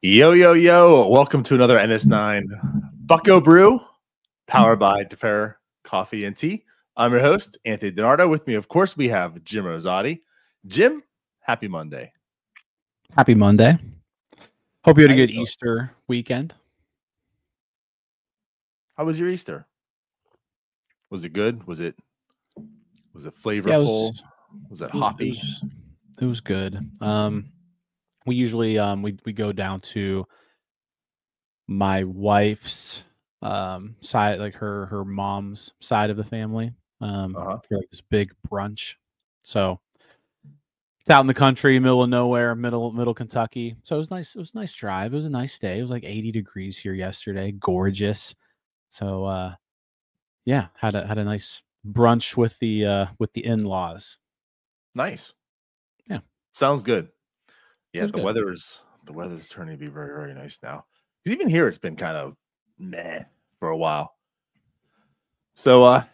Yo, yo, yo. Welcome to another NS9 Bucco Brew, powered by Defer Coffee and Tea. I'm your host, Anthony DiNardo. With me, of course, we have Jim Rosati. Jim, happy Monday. Happy Monday. Hope you had a How you good doing? Easter weekend. How was your Easter? Was it good? Was it flavorful? Yeah, was it hoppy? It was good. We usually we go down to my wife's side, like her mom's side of the family, for like this big brunch. So it's out in the country, middle of nowhere, middle Kentucky. So it was nice. It was a nice drive. It was a nice day. It was like 80 degrees here yesterday. Gorgeous. So yeah, had a nice brunch with the in-laws. Nice. Yeah. Sounds good. Yeah, the good. weather's turning to be very, very nice now. 'Cause even here, it's been kind of meh for a while. So I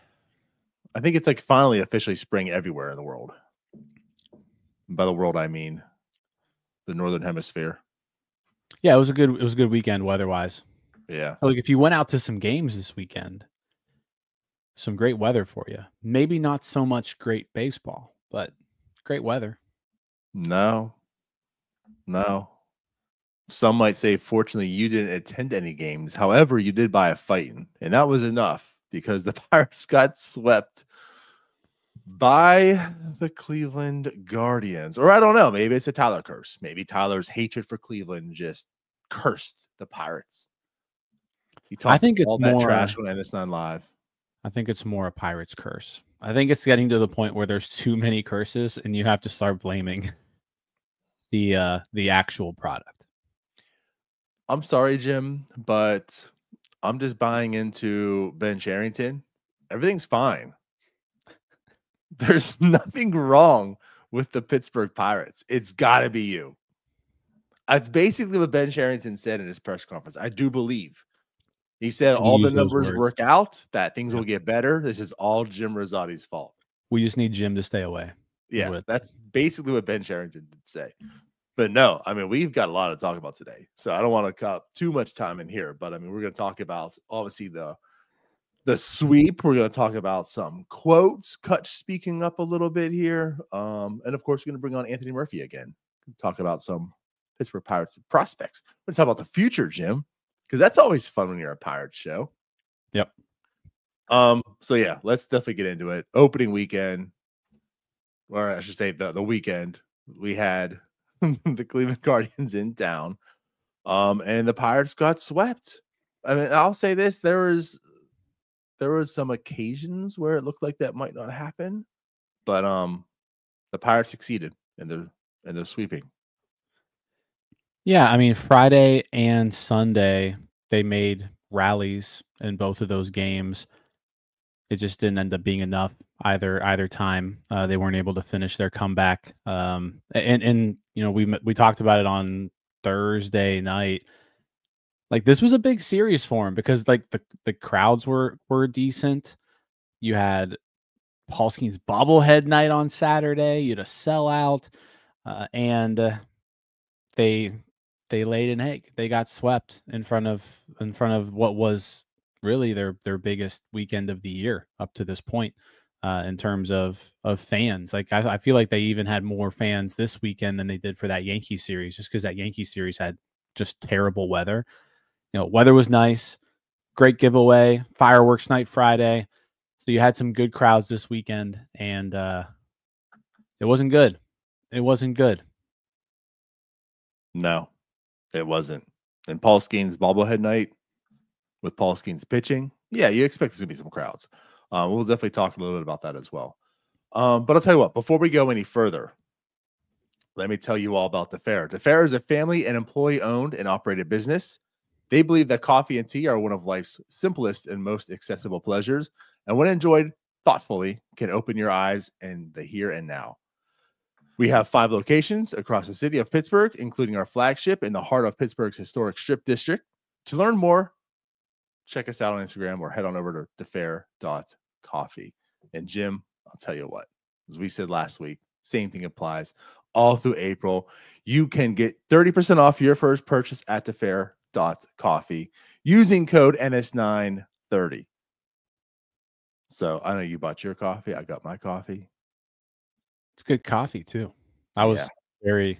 think it's like finally officially spring everywhere in the world. By the world, I mean the northern hemisphere. Yeah, it was a good weekend weather-wise. Yeah. Like if you went out to some games this weekend, some great weather for you. Maybe not so much great baseball, but great weather. No. Some might say, fortunately, you didn't attend any games. However, you did buy a fighting, and that was enough because the Pirates got swept by the Cleveland Guardians. Or I don't know, maybe it's a Tyler curse. Maybe Tyler's hatred for Cleveland just cursed the Pirates. He I talked think it's all that trash on NS9 Live. I think it's more a Pirates curse. I think it's getting to the point where there's too many curses and you have to start blaming the actual product. I'm sorry, Jim, but I'm just buying into Ben Cherington. Everything's fine. There's nothing wrong with the Pittsburgh Pirates. It's got to be you. That's basically what Ben Cherington said in his press conference. I do believe. He said And you all the use those numbers words. work out, that things will get better. This is all Jim Rosati's fault. We just need Jim to stay away. Yeah, that's basically what Ben Cherington did say. But no, I mean, we've got a lot to talk about today. So I don't want to cut too much time in here, but I mean, we're going to talk about obviously the sweep. We're going to talk about some quotes, Cutch speaking up a little bit here. And of course, we're going to bring on Anthony Murphy again, talk about some Pittsburgh Pirates prospects. Let's talk about the future, Jim, because that's always fun when you're a Pirates show. Yep. So yeah, let's definitely get into it. Opening weekend, or I should say the weekend, we had the Cleveland Guardians in town. And the Pirates got swept. I mean, I'll say this, there was some occasions where it looked like that might not happen, but the Pirates succeeded in the sweeping. Yeah, I mean Friday and Sunday they made rallies in both of those games. It just didn't end up being enough either time. They weren't able to finish their comeback. And you know we talked about it on Thursday night. Like this was a big series for him because like the crowds were decent. You had Paul Skeens bobblehead night on Saturday. You had a sellout, and they laid an egg. They got swept in front of what was really their biggest weekend of the year up to this point, in terms of fans. Like I feel like they even had more fans this weekend than they did for that Yankee series, just because that Yankee series had just terrible weather. You know, weather was nice, great giveaway, fireworks night Friday. So you had some good crowds this weekend, and it wasn't good. It wasn't good. No, it wasn't. And Paul Skeens bobblehead night with Paul Skeens pitching, yeah, you expect there's gonna be some crowds. We'll definitely talk a little bit about that as well. But I'll tell you what, before we go any further, let me tell you all about The Fair. The Fair is a family and employee-owned and operated business. They believe that coffee and tea are one of life's simplest and most accessible pleasures, and when enjoyed thoughtfully, can open your eyes in the here and now. We have 5 locations across the city of Pittsburgh, including our flagship in the heart of Pittsburgh's historic Strip District. To learn more, check us out on Instagram or head on over to thefair.coffee. And Jim, I'll tell you what, as we said last week, Same thing applies all through April. You can get 30% off your first purchase at thefair.coffee using code NS930. So I know you bought your coffee. I got my coffee. It's good coffee too. I was very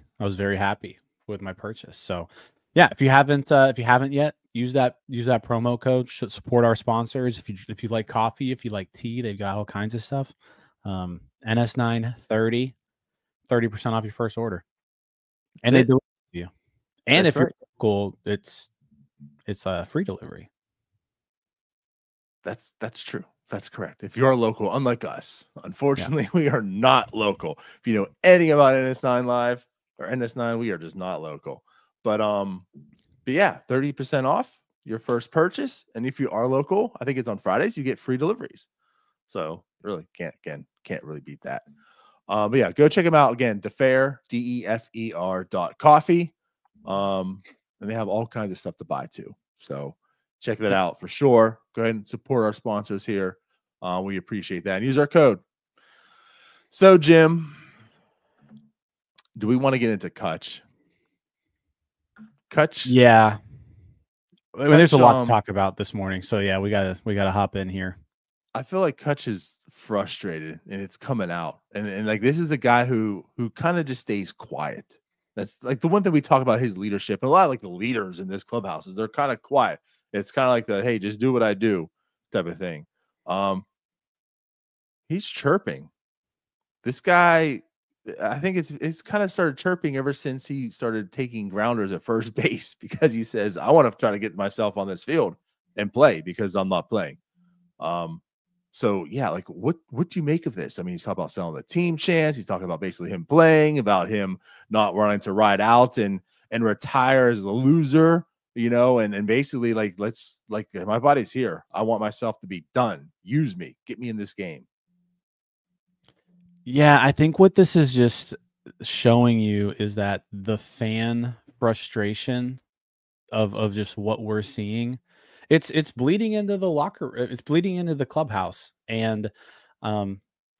happy with my purchase. So yeah, if you haven't yet, use that promo code. Should support our sponsors. If you like coffee, if you like tea, they've got all kinds of stuff. NS930, 30% off your first order. And they do it to you. And if you're local, it's a free delivery. That's true. That's correct. If you're local, unlike us, unfortunately, we are not local. If you know anything about NS9 Live or NS9, we are just not local. But yeah, 30% off your first purchase. And if you are local, I think it's on Fridays, you get free deliveries. So really can't really beat that. But yeah, go check them out again. DeFair, DEFER.coffee. And they have all kinds of stuff to buy too. So check that out for sure. Go ahead and support our sponsors here. We appreciate that. And use our code. So, Jim, do we want to get into Cutch? Cutch? Yeah. I mean, there's a lot to talk about this morning. So yeah, we gotta hop in here. I feel like Cutch is frustrated and it's coming out. And like this is a guy who kind of just stays quiet. That's like the one thing we talk about his leadership. And a lot of like the leaders in this clubhouse is they're kind of quiet. It's kind of like the hey, just do what I do type of thing. He's chirping. This guy, I think it's kind of started chirping ever since he started taking grounders at first base because he says, I want to try to get myself on this field and play because I'm not playing. So yeah, like what do you make of this? I mean, he's talking about selling the team chance. He's talking about basically him playing, about him not wanting to ride out and retire as a loser, you know, and basically like let's like my body's here. I want myself to be done. Use me, get me in this game. Yeah, I think what this is just showing you is that the fan frustration of just what we're seeing, it's bleeding into the locker, it's bleeding into the clubhouse. And I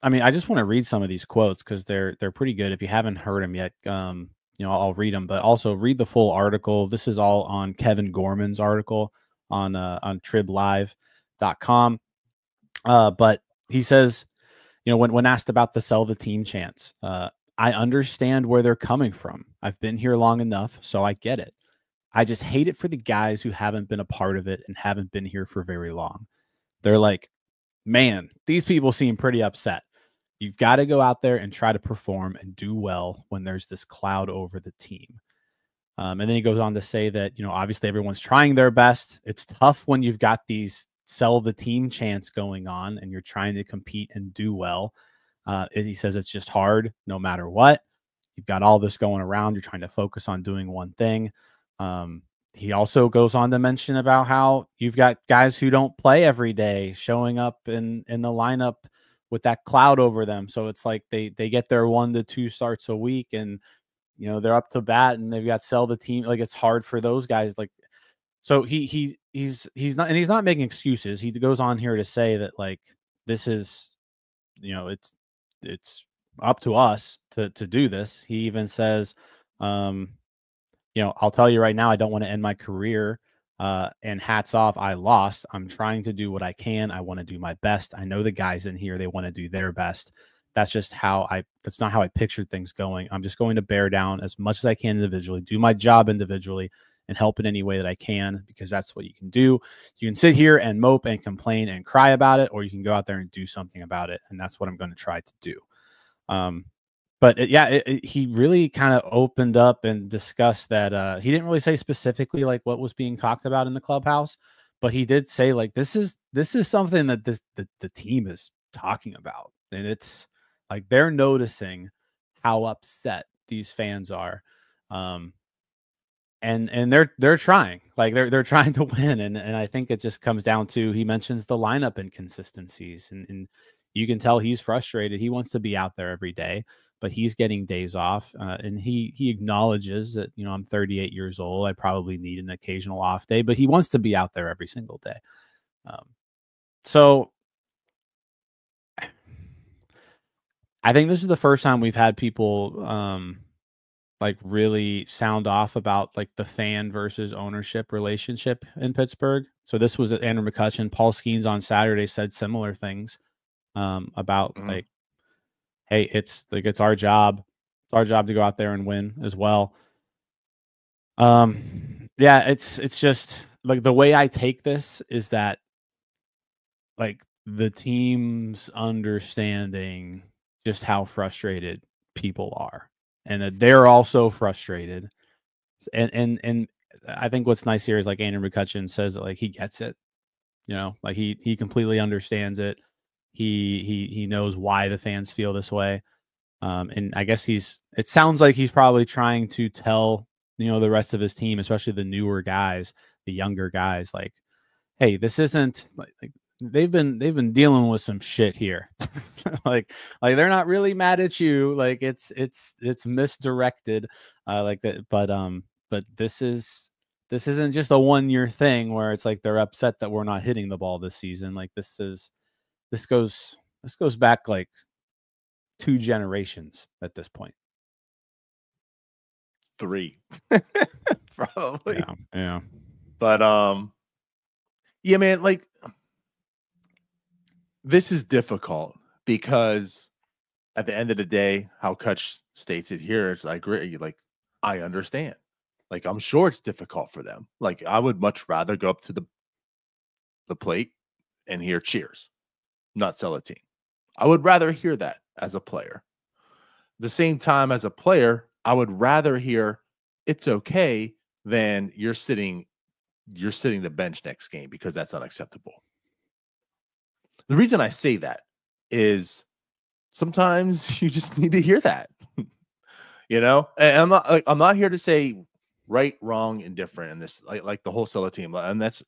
mean, I just want to read some of these quotes because they're pretty good. If you haven't heard them yet, you know, I'll read them, but also read the full article. This is all on Kevin Gorman's article on triblive.com. But he says, you know, when asked about the sell the team chance, I understand where they're coming from. I've been here long enough, so I get it. I just hate it for the guys who haven't been a part of it and haven't been here for very long. They're like, man, these people seem pretty upset. You've got to go out there and try to perform and do well when there's this cloud over the team. And then he goes on to say that, you know, obviously everyone's trying their best. It's tough when you've got these sell the team chants going on and you're trying to compete and do well. He says it's just hard no matter what. You've got all this going around. You're trying to focus on doing one thing. He also goes on to mention about how you've got guys who don't play every day showing up in the lineup with that cloud over them. So it's like they get their 1 to 2 starts a week and, you know, they're up to bat and they've got sell the team. Like it's hard for those guys. Like, so he's not making excuses. He goes on here to say that like, this is, you know, it's up to us to do this. He even says, you know, I'll tell you right now, I don't want to end my career. And hats off, I lost. I'm trying to do what I can. I want to do my best. I know the guys in here, they want to do their best. That's just that's not how I pictured things going. I'm just going to bear down as much as I can individually, do my job individually, and help in any way that I can, because that's what you can do. You can sit here and mope and complain and cry about it, or you can go out there and do something about it. And that's what I'm going to try to do. But he really kind of opened up and discussed that. He didn't really say specifically like what was being talked about in the clubhouse, but he did say like this is something that the team is talking about, and it's like they're noticing how upset these fans are, and they're trying, like they're trying to win, and I think it just comes down to, he mentions the lineup inconsistencies, and you can tell he's frustrated. He wants to be out there every day, but he's getting days off. And he acknowledges that, you know, I'm 38 years old. I probably need an occasional off day, but he wants to be out there every single day. So I think this is the first time we've had people like really sound off about like the fan versus ownership relationship in Pittsburgh. So this was Andrew McCutchen. Paul Skeens on Saturday said similar things about like, hey, it's our job. It's our job to go out there and win as well. Yeah, it's just like the way I take this is that like the team's understanding just how frustrated people are and that they're also frustrated. And I think what's nice here is like Andrew McCutchen says that like he gets it, you know, like he completely understands it. He knows why the fans feel this way. And I guess it sounds like he's probably trying to tell, you know, the rest of his team, especially the newer guys, the younger guys, like, hey, this isn't like they've been dealing with some shit here. like they're not really mad at you. Like it's misdirected. Like that, but this isn't just a 1-year thing where it's like they're upset that we're not hitting the ball this season. Like this goes back like 2 generations at this point. 3 probably. Yeah. But yeah, man, like this is difficult because at the end of the day, how Cutch states it here is I agree. Like, I understand. Like, I'm sure it's difficult for them. Like, I would much rather go up to the plate and hear cheers, not sell a team. I would rather hear that as a player. The same time as a player, I would rather hear it's okay than you're sitting the bench next game because that's unacceptable. The reason I say that is sometimes you just need to hear that, you know. And I'm not here to say right, wrong, indifferent in this, like the whole Sella team, and that's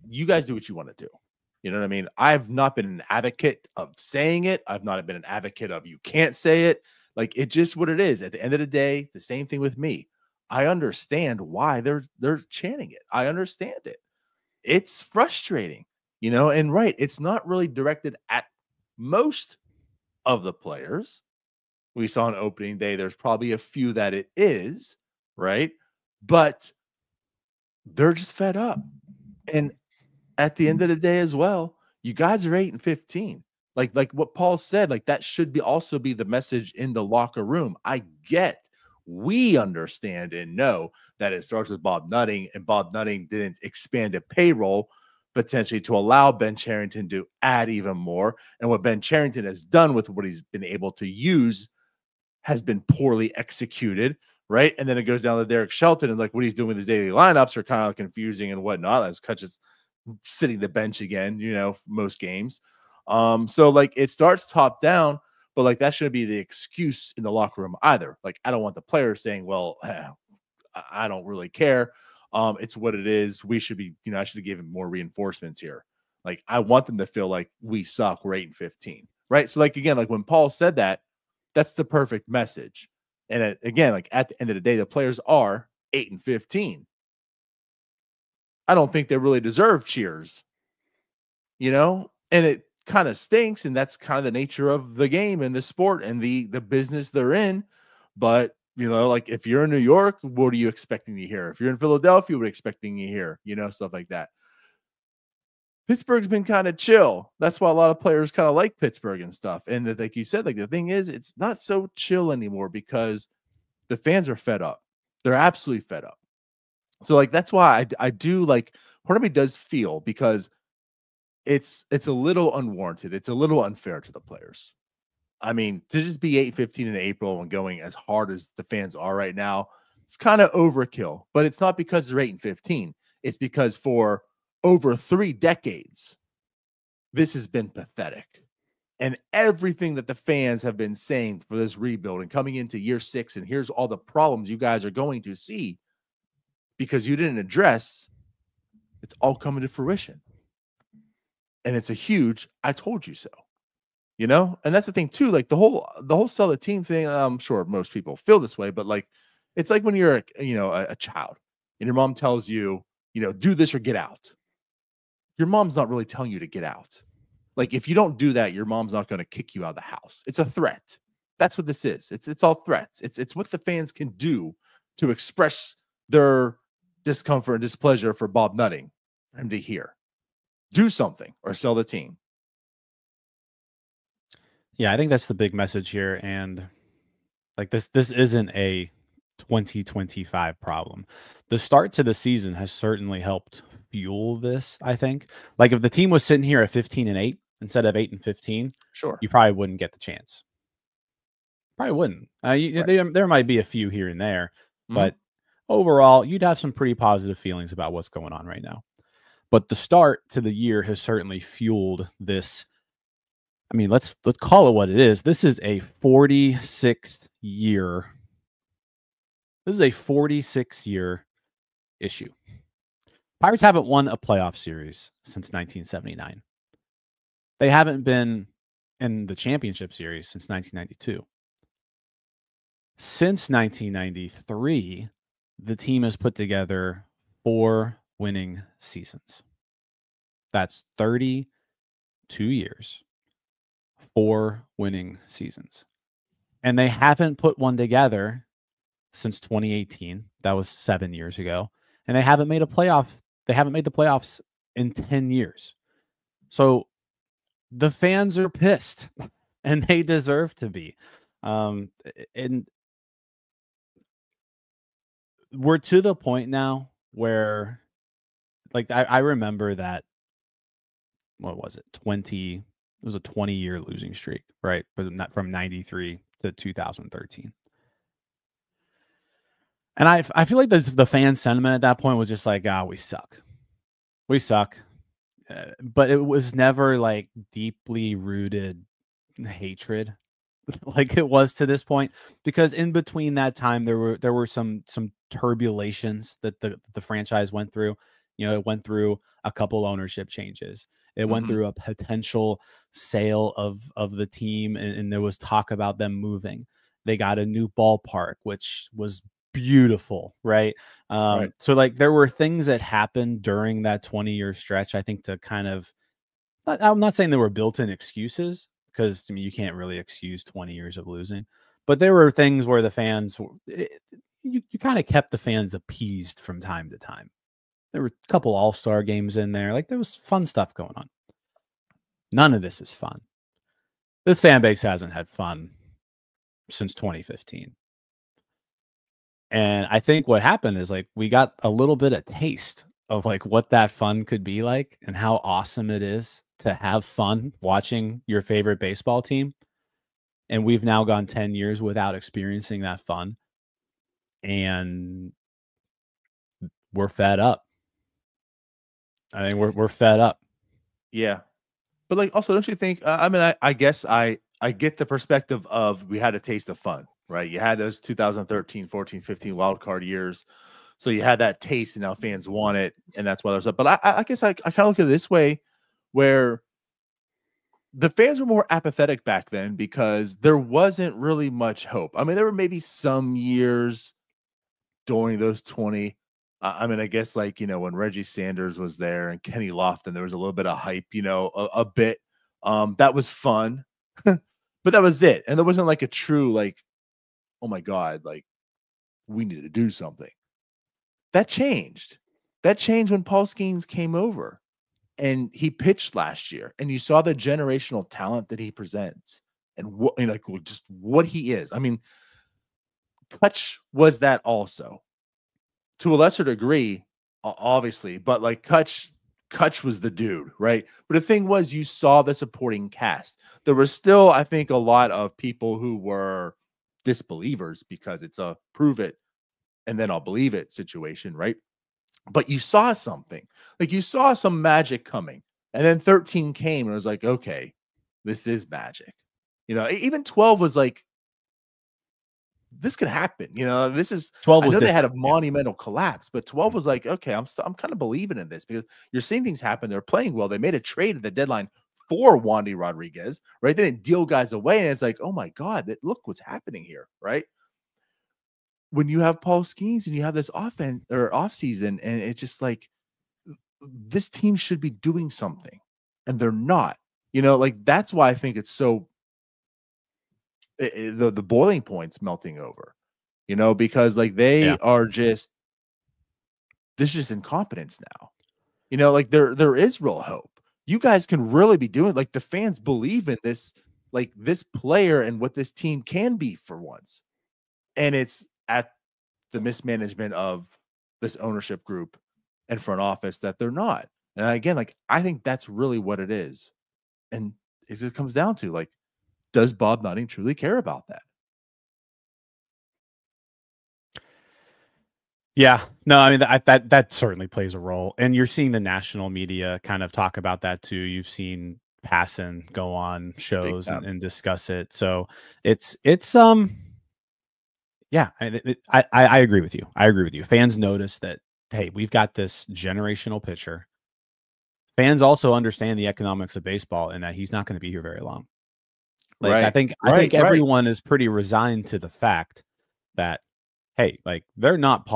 you guys do what you want to do. You know what I mean? I've not been an advocate of saying it. I've not been an advocate of you can't say it. Like it's just what it is. At the end of the day, the same thing with me. I understand why they're chanting it. I understand it. It's frustrating, you know, and right, it's not really directed at most of the players. We saw on opening day, there's probably a few that it is, right? But they're just fed up. And at the end of the day as well, you guys are 8-15. Like what Paul said, like that should be also be the message in the locker room. We understand and know that it starts with Bob Nutting, and Bob Nutting didn't expand a payroll potentially to allow Ben Cherington to add even more. And what Ben Cherington has done with what he's been able to use has been poorly executed, right? And then it goes down to Derek Shelton, and like what he's doing with his daily lineups are kind of confusing and whatnot. As Cutch is sitting the bench again, you know, most games. So like it starts top down, but like that shouldn't be the excuse in the locker room either. Like I don't want the players saying, well, I don't really care. It's what it is. We should be, you know, I should have given more reinforcements here. Like I want them to feel like we suck. We're 8-15, right? So like again, like when Paul said that, that's the perfect message. And again, like at the end of the day, the players are 8-15. I don't think they really deserve cheers, you know, and it kind of stinks. And that's kind of the nature of the game and the sport and the business they're in. But, you know, like if you're in New York, what are you expecting to hear? If you're in Philadelphia, what are you expecting to hear? You know, stuff like that. Pittsburgh's been kind of chill. That's why a lot of players kind of like Pittsburgh and stuff. And like you said, like the thing is, it's not so chill anymore because the fans are fed up. They're absolutely fed up. So like that's why I do like part of me does feel because it's a little unwarranted. It's a little unfair to the players. I mean, to just be 8-15 in April and going as hard as the fans are right now, it's kind of overkill. But it's not because they're 8-15. It's because for over 3 decades, this has been pathetic. And everything that the fans have been saying for this rebuild and coming into year 6, and here's all the problems you guys are going to see because you didn't address, it's all coming to fruition. And it's a huge, I told you so, you know? And that's the thing too, like the whole sell the team thing, I'm sure most people feel this way, but like, it's like when you're, a child and your mom tells you, do this or get out. Your mom's not really telling you to get out. Like, if you don't do that, your mom's not going to kick you out of the house. It's a threat. That's what this is. It's all threats. It's what the fans can do to express their discomfort and displeasure for Bob Nutting, for him to hear. Do something or sell the team. Yeah, I think that's the big message here. And like this isn't a 2025 problem. The start to the season has certainly helped fuel this, I think. Like if the team was sitting here at 15-8 instead of 8-15, Sure. you probably wouldn't get the chance. Probably wouldn't. Right. There might be a few here and there, but overall, you'd have some pretty positive feelings about what's going on right now. But the start to the year has certainly fueled this. I mean, let's call it what it is. This is a 46th year. This is a 46-year issue. Pirates haven't won a playoff series since 1979. They haven't been in the championship series since 1992. Since 1993, the team has put together 4 winning seasons. That's 32 years. 4 winning seasons. And they haven't put one together since 2018. That was 7 years ago. And they haven't made a playoff. They haven't made the playoffs in 10 years. So the fans are pissed and they deserve to be. And we're to the point now where, like, I remember that, what was it? It was a 20-year losing streak, right? But not from 93 to 2013. And I feel like the fan sentiment at that point was just like, we suck. We suck. But it was never like deeply rooted hatred like it was to this point, because in between that time there were some turbulations that the franchise went through. You know, it went through a couple ownership changes. It went through a potential sale of the team, and there was talk about them moving. They got a new ballpark, which was beautiful, right? Right. So like there were things that happened during that 20-year stretch, I think, to kind of, I'm not saying there were built-in excuses, because I mean you can't really excuse 20 years of losing, but there were things where the fans, you kind of kept the fans appeased from time to time. There were a couple all-star games in there. Like there was fun stuff going on. None of this is fun. This fan base hasn't had fun since 2015. And I think what happened is like we got a little bit of taste of like what that fun could be like and how awesome it is to have fun watching your favorite baseball team. And we've now gone 10 years without experiencing that fun. And we're fed up. I mean, we're fed up. Yeah. But like, also, don't you think, I mean, I guess I get the perspective of we had a taste of fun, right? You had those 2013, 14, 15 wild card years. So you had that taste and now fans want it. And that's why there's up. But I guess I kind of look at it this way, where the fans were more apathetic back then because there wasn't really much hope. I mean, there were maybe some years during those 20. I mean, I guess like, you know, when Reggie Sanders was there and Kenny Lofton, there was a little bit of hype, you know, a bit. That was fun, but that was it. And there wasn't like a true, like, oh my God, like we need to do something. That changed. That changed when Paul Skeens came over and he pitched last year, and you saw the generational talent that he presents and what, you know, like just what he is. I mean, Cutch was that also, to a lesser degree, obviously, but like Cutch was the dude, right? But the thing was, you saw the supporting cast. There was still, I think, a lot of people who were disbelievers because it's a prove it and then I'll believe it situation, right? But you saw something, like you saw some magic coming, and then 13 came and it was like, okay, this is magic. You know, even 12 was like, this could happen. You know, this is 12 I was know they had a different. Yeah. monumental collapse, but 12 was like, okay, I'm kind of believing in this because you're seeing things happen. They're playing well. They made a trade at the deadline for Wandy Rodriguez, right? They didn't deal guys away, and it's like, oh my God, look what's happening here, right? When you have Paul Skeens and you have this offense or off season, and it's just like this team should be doing something, and they're not. Like that's why I think it's so the boiling point's melting over, because like they Yeah. are just this is just incompetence now. Like there is real hope. You guys can really be doing like the fans believe in this, like this player and what this team can be for once. And it's at the mismanagement of this ownership group and front office that they're not. And again, like I think that's really what it is. And it just comes down to like, does Bob Nutting truly care about that? Yeah, no, I mean that certainly plays a role, and you're seeing the national media kind of talk about that too. You've seen Passan go on Big shows time. and discuss it. So it's yeah, I agree with you. I agree with you. Fans notice that, hey, we've got this generational pitcher. Fans also understand the economics of baseball and that he's not going to be here very long. Like Right. I think Right. everyone is pretty resigned to the fact that, hey, like they're not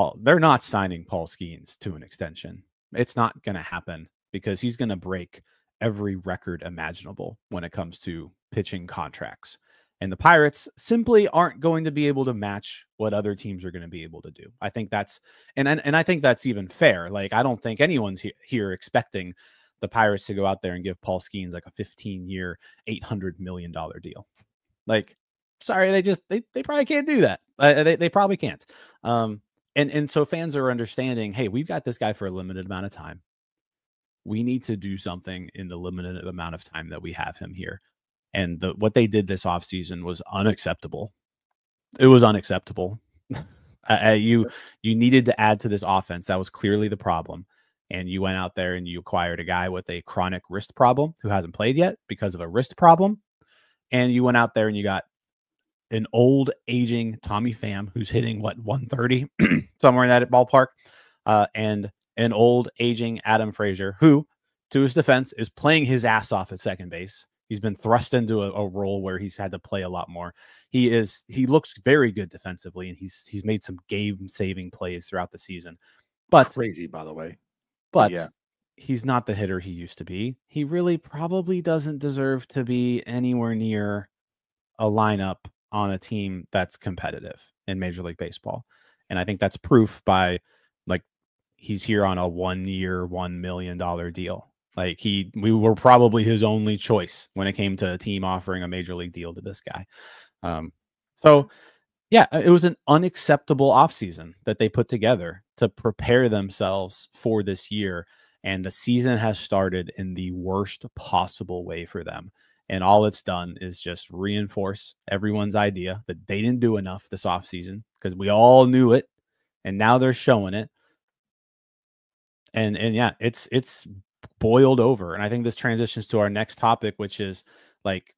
signing Paul Skeens to an extension. It's not going to happen because he's going to break every record imaginable when it comes to pitching contracts. And the Pirates simply aren't going to be able to match what other teams are going to be able to do. I think that's and I think that's even fair. Like I don't think anyone's here expecting the Pirates to go out there and give Paul Skeens like a 15-year, $800 million deal. Like, sorry, they probably can't do that. They probably can't. And so fans are understanding, hey, we've got this guy for a limited amount of time. We need to do something in the limited amount of time that we have him here. And what they did this offseason was unacceptable. It was unacceptable. You needed to add to this offense. That was clearly the problem. And you went out there and you acquired a guy with a chronic wrist problem who hasn't played yet because of a wrist problem. And you went out there and you got an old aging Tommy Pham who's hitting what 130 somewhere in that ballpark, and an old aging Adam Frazier who, to his defense, is playing his ass off at second base. He's been thrust into a role where he's had to play a lot more. He looks very good defensively, and he's made some game saving plays throughout the season. But Crazy, by the way. But he's not the hitter he used to be. He really probably doesn't deserve to be anywhere near a lineup on a team that's competitive in Major League Baseball. And I think that's proof by like he's here on a 1 year, $1 million deal. Like we were probably his only choice when it came to a team offering a major league deal to this guy. So yeah, it was an unacceptable offseason that they put together to prepare themselves for this year. And the season has started in the worst possible way for them. And all it's done is just reinforce everyone's idea that they didn't do enough this offseason because we all knew it. And now they're showing it. And yeah, it's boiled over. And I think this transitions to our next topic, which is like,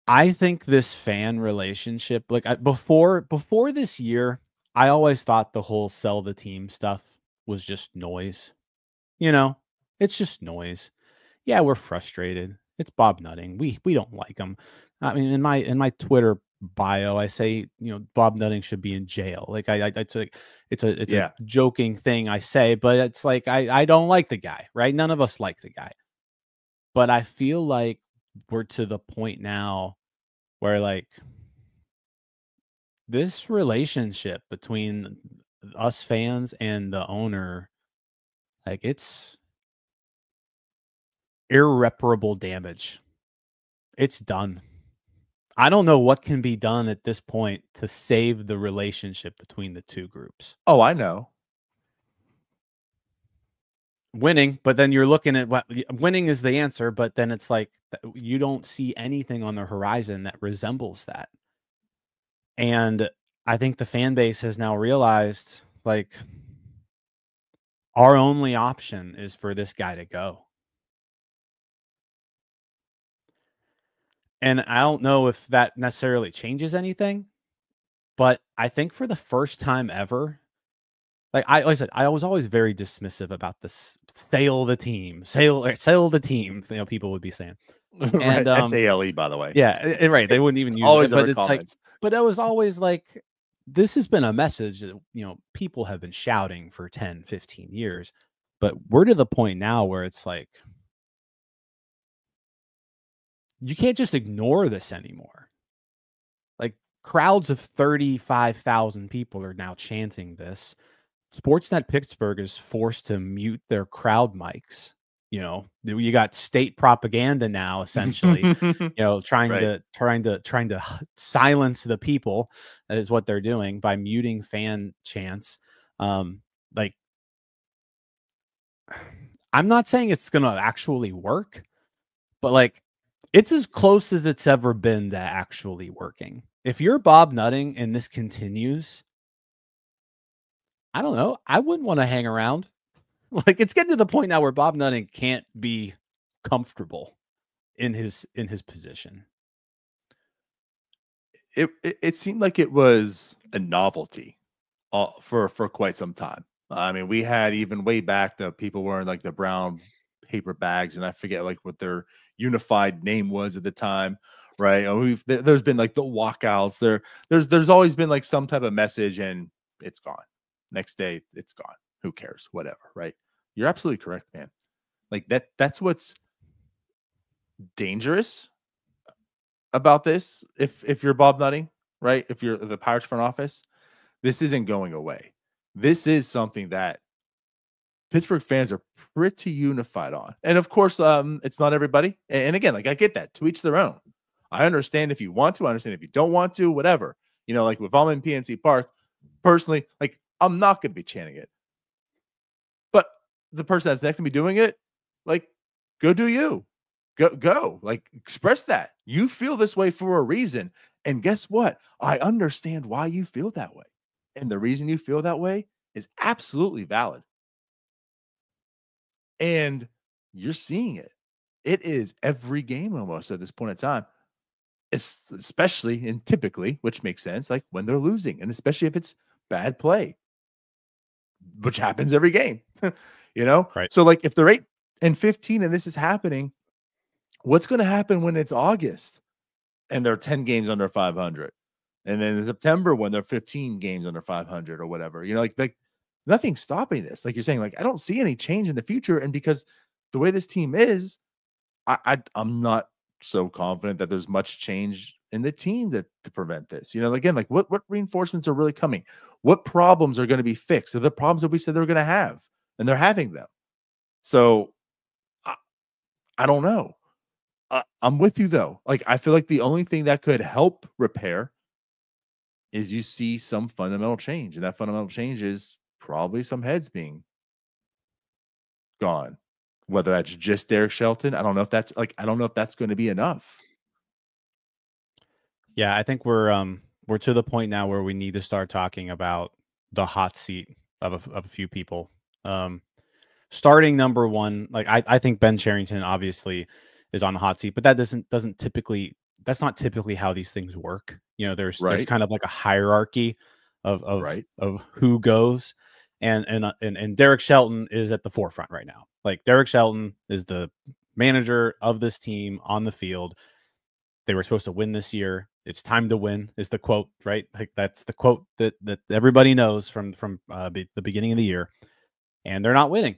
I think this fan relationship, like before this year, I always thought the whole sell the team stuff was just noise. It's just noise. Yeah, we're frustrated. It's Bob Nutting. We don't like him. I mean, in my Twitter bio, I say, Bob Nutting should be in jail. Like it's a joking thing I say, but it's like I don't like the guy, right? None of us like the guy. But I feel like we're to the point now where like this relationship between us fans and the owner, like it's irreparable damage. It's done. I don't know what can be done at this point to save the relationship between the two groups. Oh, I know. Winning, but then you're looking at what winning is the answer, but then it's like you don't see anything on the horizon that resembles that. And I think the fan base has now realized like our only option is for this guy to go. And I don't know if that necessarily changes anything, but I think for the first time ever, like I said, I was always very dismissive about this sale the team, sell the team. People would be saying, and right. SALE, by the way. Yeah, right. They wouldn't even use always it, but it's comments. like, but it was always like, this has been a message that people have been shouting for 10, 15 years, but we're to the point now where it's like, you can't just ignore this anymore. Like, crowds of 35,000 people are now chanting this. Sportsnet Pittsburgh is forced to mute their crowd mics. You know, you got state propaganda now, essentially, trying Right. to silence the people. That is what they're doing by muting fan chants. Like, I'm not saying it's going to actually work, but like, it's as close as it's ever been to actually working. If you're Bob Nutting and this continues, I don't know. I wouldn't want to hang around. Like, it's getting to the point now where Bob Nutting can't be comfortable in his position. It seemed like it was a novelty for quite some time. I mean, we had even way back the people wearing like the brown paper bags, and I forget like what their unified name was at the time, right? And there's been like the walkouts. There's always been like some type of message, and it's gone. Next day, it's gone. Who cares? Whatever, right? You're absolutely correct, man. Like that's what's dangerous about this. If you're Bob Nutting, right? If you're the Pirates front office, this isn't going away. This is something that Pittsburgh fans are pretty unified on. And of course, it's not everybody. And again, like I get that. To each their own. I understand if you want to, I understand if you don't want to, whatever. Like if I'm in PNC Park, personally, like I'm not going to be chanting it. But the person that's next to me doing it, like, go do you. Go. Like, express that. You feel this way for a reason. And guess what? I understand why you feel that way. And the reason you feel that way is absolutely valid. And you're seeing it. It is every game almost at this point in time. It's especially and typically, which makes sense, like when they're losing, and especially if it's bad play, which happens every game. Right. So like if they're 8-15 and this is happening, what's going to happen when it's August and they're 10 games under 500? And then in September when they're 15 games under 500 or whatever, like nothing's stopping this. Like you're saying, like, I don't see any change in the future. And because the way this team is, I'm not so confident that there's much change in the team to prevent this. Again, like what reinforcements are really coming? What problems are going to be fixed? Are the problems that we said they're going to have, and they're having them. So I don't know. I'm with you though. Like I feel like the only thing that could help repair is you see some fundamental change, and that fundamental change is probably some heads being gone. Whether that's just Derek Shelton, I don't know if that's going to be enough. Yeah, I think we're to the point now where we need to start talking about the hot seat of a few people. Starting number one, like I think Ben Cherington obviously is on the hot seat, but that doesn't typically, that's not typically how these things work. There's kind of like a hierarchy of who goes, and Derek Shelton is at the forefront right now. Like Derek Shelton is the manager of this team on the field. They were supposed to win this year. It's time to win is the quote, right? Like that's the quote that everybody knows from the beginning of the year, and they're not winning.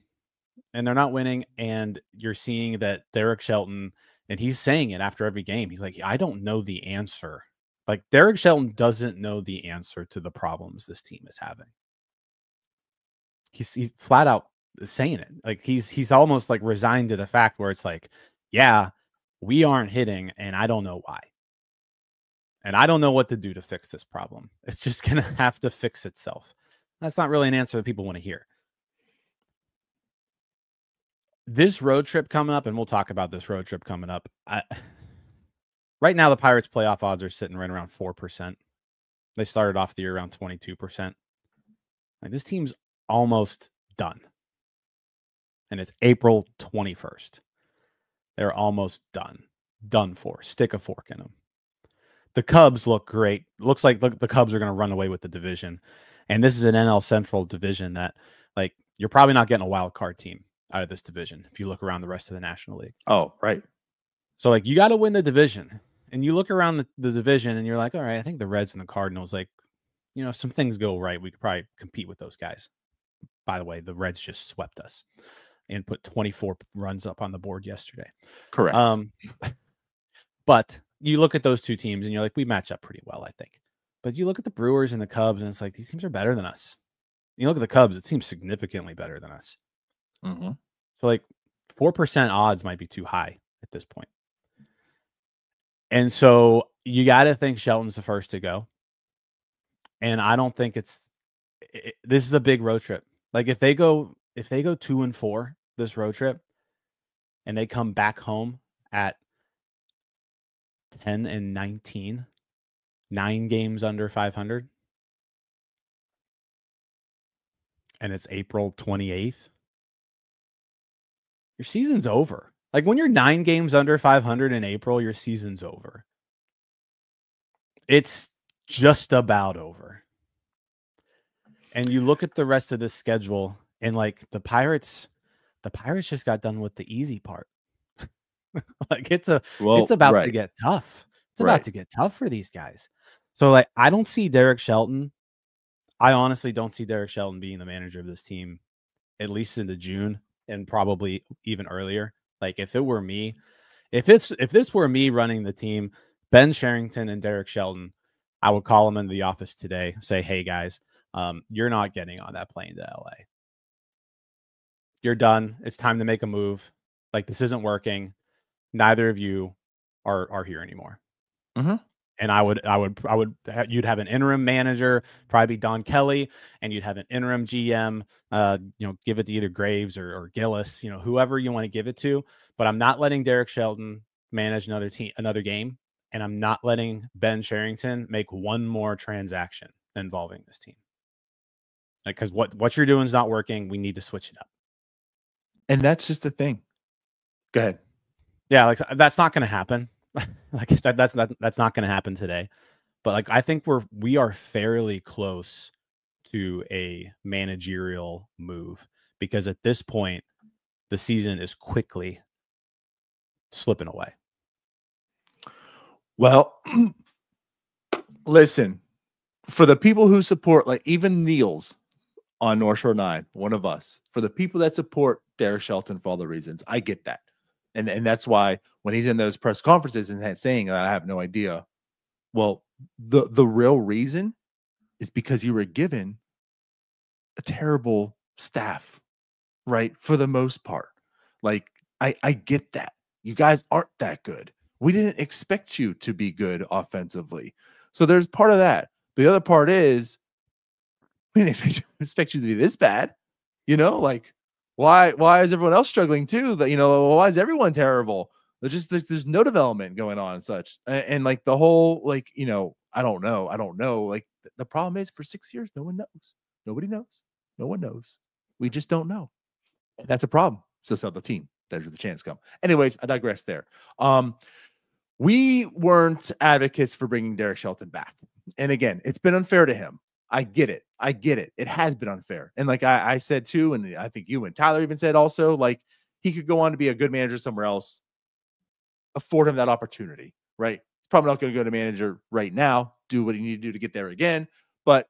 And you're seeing that Derek Shelton, and he's saying it after every game. He's like, I don't know the answer. Like Derek Shelton doesn't know the answer to the problems this team is having. He's flat out saying it. Like he's almost like resigned to the fact where it's like, yeah, we aren't hitting, and I don't know why. And I don't know what to do to fix this problem. It's just going to have to fix itself. That's not really an answer that people want to hear. This road trip coming up, and we'll talk about this road trip coming up. Right now, the Pirates' playoff odds are sitting right around 4%. They started off the year around 22%. Like, this team's almost done. And it's April 21st. They're almost done. Done for. Stick a fork in them. The Cubs look great. Looks like the Cubs are going to run away with the division. And this is an NL Central division that, like, you're probably not getting a wild card team out of this division if you look around the rest of the National League. Oh, right. So, like, you got to win the division. And you look around the division and you're like, all right, I think the Reds and the Cardinals, like, if some things go right, we could probably compete with those guys. By the way, the Reds just swept us and put 24 runs up on the board yesterday. Correct. But you look at those two teams and you're like, we match up pretty well, I think. But you look at the Brewers and the Cubs, and it's like, these teams are better than us. You look at the Cubs, it seems significantly better than us. Mm-hmm. So like 4% odds might be too high at this point. And so you got to think Shelton's the first to go. And I don't think this is a big road trip. Like if they go 2-4 this road trip and they come back home at 10-19, 9 games under 500, and it's April 28th, your season's over. Like when you're 9 games under 500 in April, your season's over. It's just about over. And you look at the rest of the schedule, and like the Pirates just got done with the easy part. Like it's about to get tough. It's about to get tough for these guys. So like I don't see Derek Shelton. I honestly don't see Derek Shelton being the manager of this team, at least into June and probably even earlier. Like if it were me, if this were me running the team, Ben Cherington and Derek Shelton, I would call them into the office today, say, hey guys, you're not getting on that plane to LA. You're done. It's time to make a move. Like this isn't working. Neither of you are here anymore. Mm-hmm. And you'd have an interim manager, probably Don Kelly, and you'd have an interim GM, give it to either Graves or Gillis, whoever you want to give it to. But I'm not letting Derek Shelton manage another game. And I'm not letting Ben Cherington make one more transaction involving this team. Because what you're doing is not working. We need to switch it up. And that's just the thing. Go ahead. Yeah, like that's not going to happen. Like that's not going to happen today. But like I think we are fairly close to a managerial move because at this point the season is quickly slipping away. Well, listen, for the people who support, like even Niels on North Shore 9, one of us, for the people that support Derek Shelton for all the reasons, I get that. And that's why when he's in those press conferences and saying that I have no idea, well, the real reason is because you were given a terrible staff, right? For the most part. Like, I get that. You guys aren't that good. We didn't expect you to be good offensively. So there's part of that. The other part is we didn't expect you to be this bad. Like why is everyone else struggling too? That why is everyone terrible? There's no development going on and such. And like the whole I don't know. Like the problem is for 6 years, no one knows. Nobody knows. No one knows. We just don't know. And that's a problem. So sell the team. That's where the chance come. Anyways, I digress there. We weren't advocates for bringing Derek Shelton back. And again, it's been unfair to him. I get it. It has been unfair. And like I said too, and I think you and Tyler even said also, like he could go on to be a good manager somewhere else, afford him that opportunity, right? He's probably not going to go to manager right now, do what you need to do to get there again, but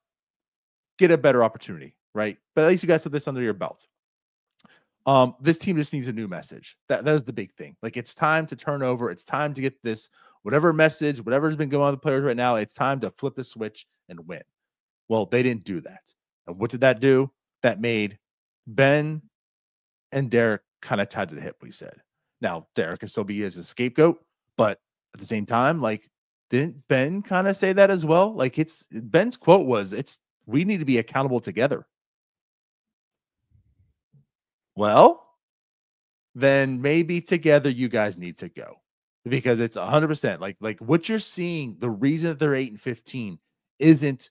get a better opportunity, right? But at least you got some of this under your belt. This team just needs a new message. That is the big thing. Like it's time to turn over. It's time to get this, whatever message, whatever's been going on with the players right now, it's time to flip the switch and win. Well, they didn't do that. And what did that do? That made Ben and Derek kind of tied to the hip, we said. Now, Derek can still be as a scapegoat, but at the same time, like, didn't Ben kind of say that as well? Like Ben's quote was, we need to be accountable together. Well, then maybe together you guys need to go because it's 100%. Like what you're seeing, the reason that they're 8-15 isn't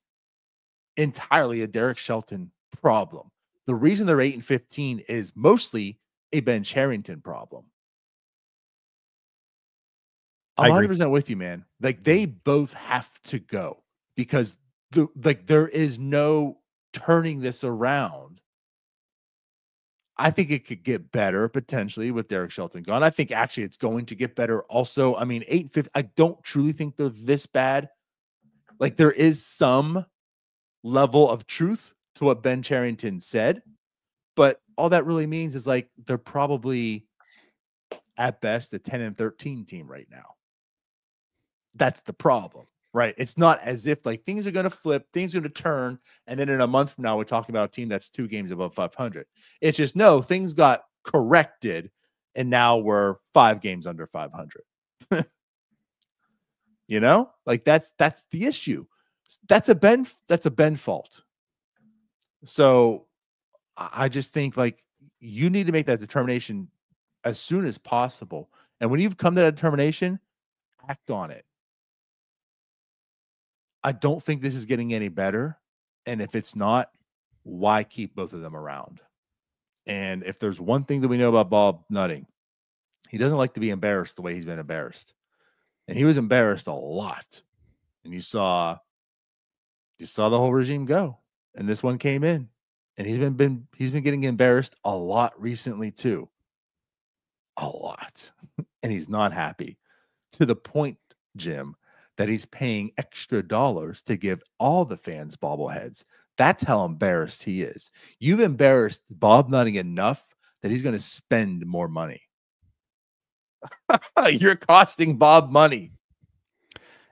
entirely a Derek Shelton problem. The reason they're 8-15 is mostly a Ben Cherington problem. I'm 100% with you, man. Like they both have to go because there is no turning this around. I think it could get better potentially with Derek Shelton gone. I think actually it's going to get better also. I mean, 8-15, I don't truly think they're this bad. Like there is some level of truth to what Ben Cherington said, but all that really means is like they're probably at best a 10-13 team right now. That's the problem, right? It's not as if like things are going to flip, things are going to turn, and then in a month from now we're talking about a team that's 2 games above 500. It's just no, things got corrected, and now we're 5 games under 500. You know, like that's the issue. That's a Ben fault. So I just think like you need to make that determination as soon as possible. And when you've come to that determination, act on it. I don't think this is getting any better. And if it's not, why keep both of them around? And if there's one thing that we know about Bob Nutting, he doesn't like to be embarrassed the way he's been embarrassed. And he was embarrassed a lot. And you saw the whole regime go. And this one came in. And he's been getting embarrassed a lot recently too. A lot. And he's not happy. To the point, Jim, that he's paying extra dollars to give all the fans bobbleheads. That's how embarrassed he is. You've embarrassed Bob Nutting enough that he's going to spend more money. You're costing Bob money.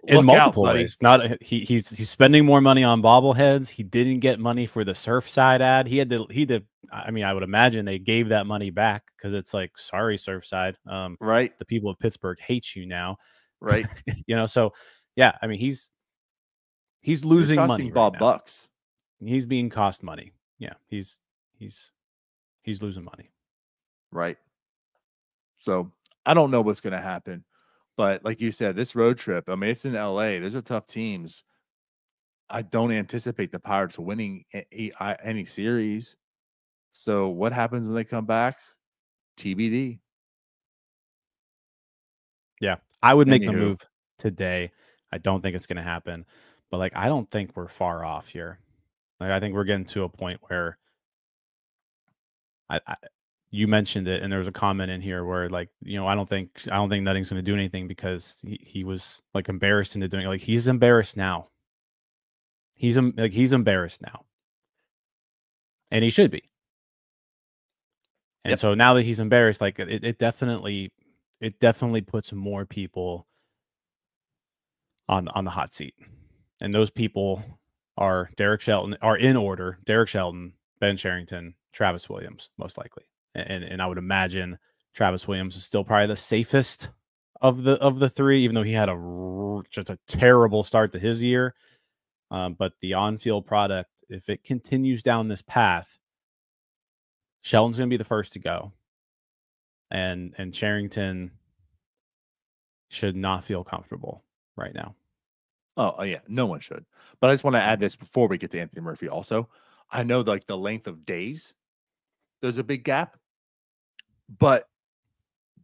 In multiple ways. Not he's spending more money on bobbleheads. He didn't get money for the Surfside ad. He did. I mean, I would imagine they gave that money back because it's like, sorry, Surfside. Right. The people of Pittsburgh hate you now. Right. You know, so yeah, I mean, he's losing money. Bob bucks. He's being cost money. Yeah, he's losing money. Right. So I don't know what's going to happen. But like you said, this road trip, I mean, it's in LA. Those are tough teams. I don't anticipate the Pirates winning any series. So what happens when they come back? TBD. Yeah, I would make the move today. I don't think it's going to happen. But, like, I don't think we're far off here. Like, I think we're getting to a point where you mentioned it, and there was a comment in here where, like, you know, I don't think Nutting's going to do anything because he was like embarrassed into doing it. Like, he's embarrassed now. He's embarrassed now, and he should be. And so now that he's embarrassed, like it definitely puts more people on the hot seat, and those people are Derek Shelton, are in order: Derek Shelton, Ben Cherington, Travis Williams, most likely. And I would imagine Travis Williams is still probably the safest of the three, even though he had just a terrible start to his year. But the on-field product, if it continues down this path, Shelton's going to be the first to go, and Cherington should not feel comfortable right now. Oh yeah, no one should. But I just want to add this before we get to Anthony Murphy. Also, I know like the length of days, there's a big gap. But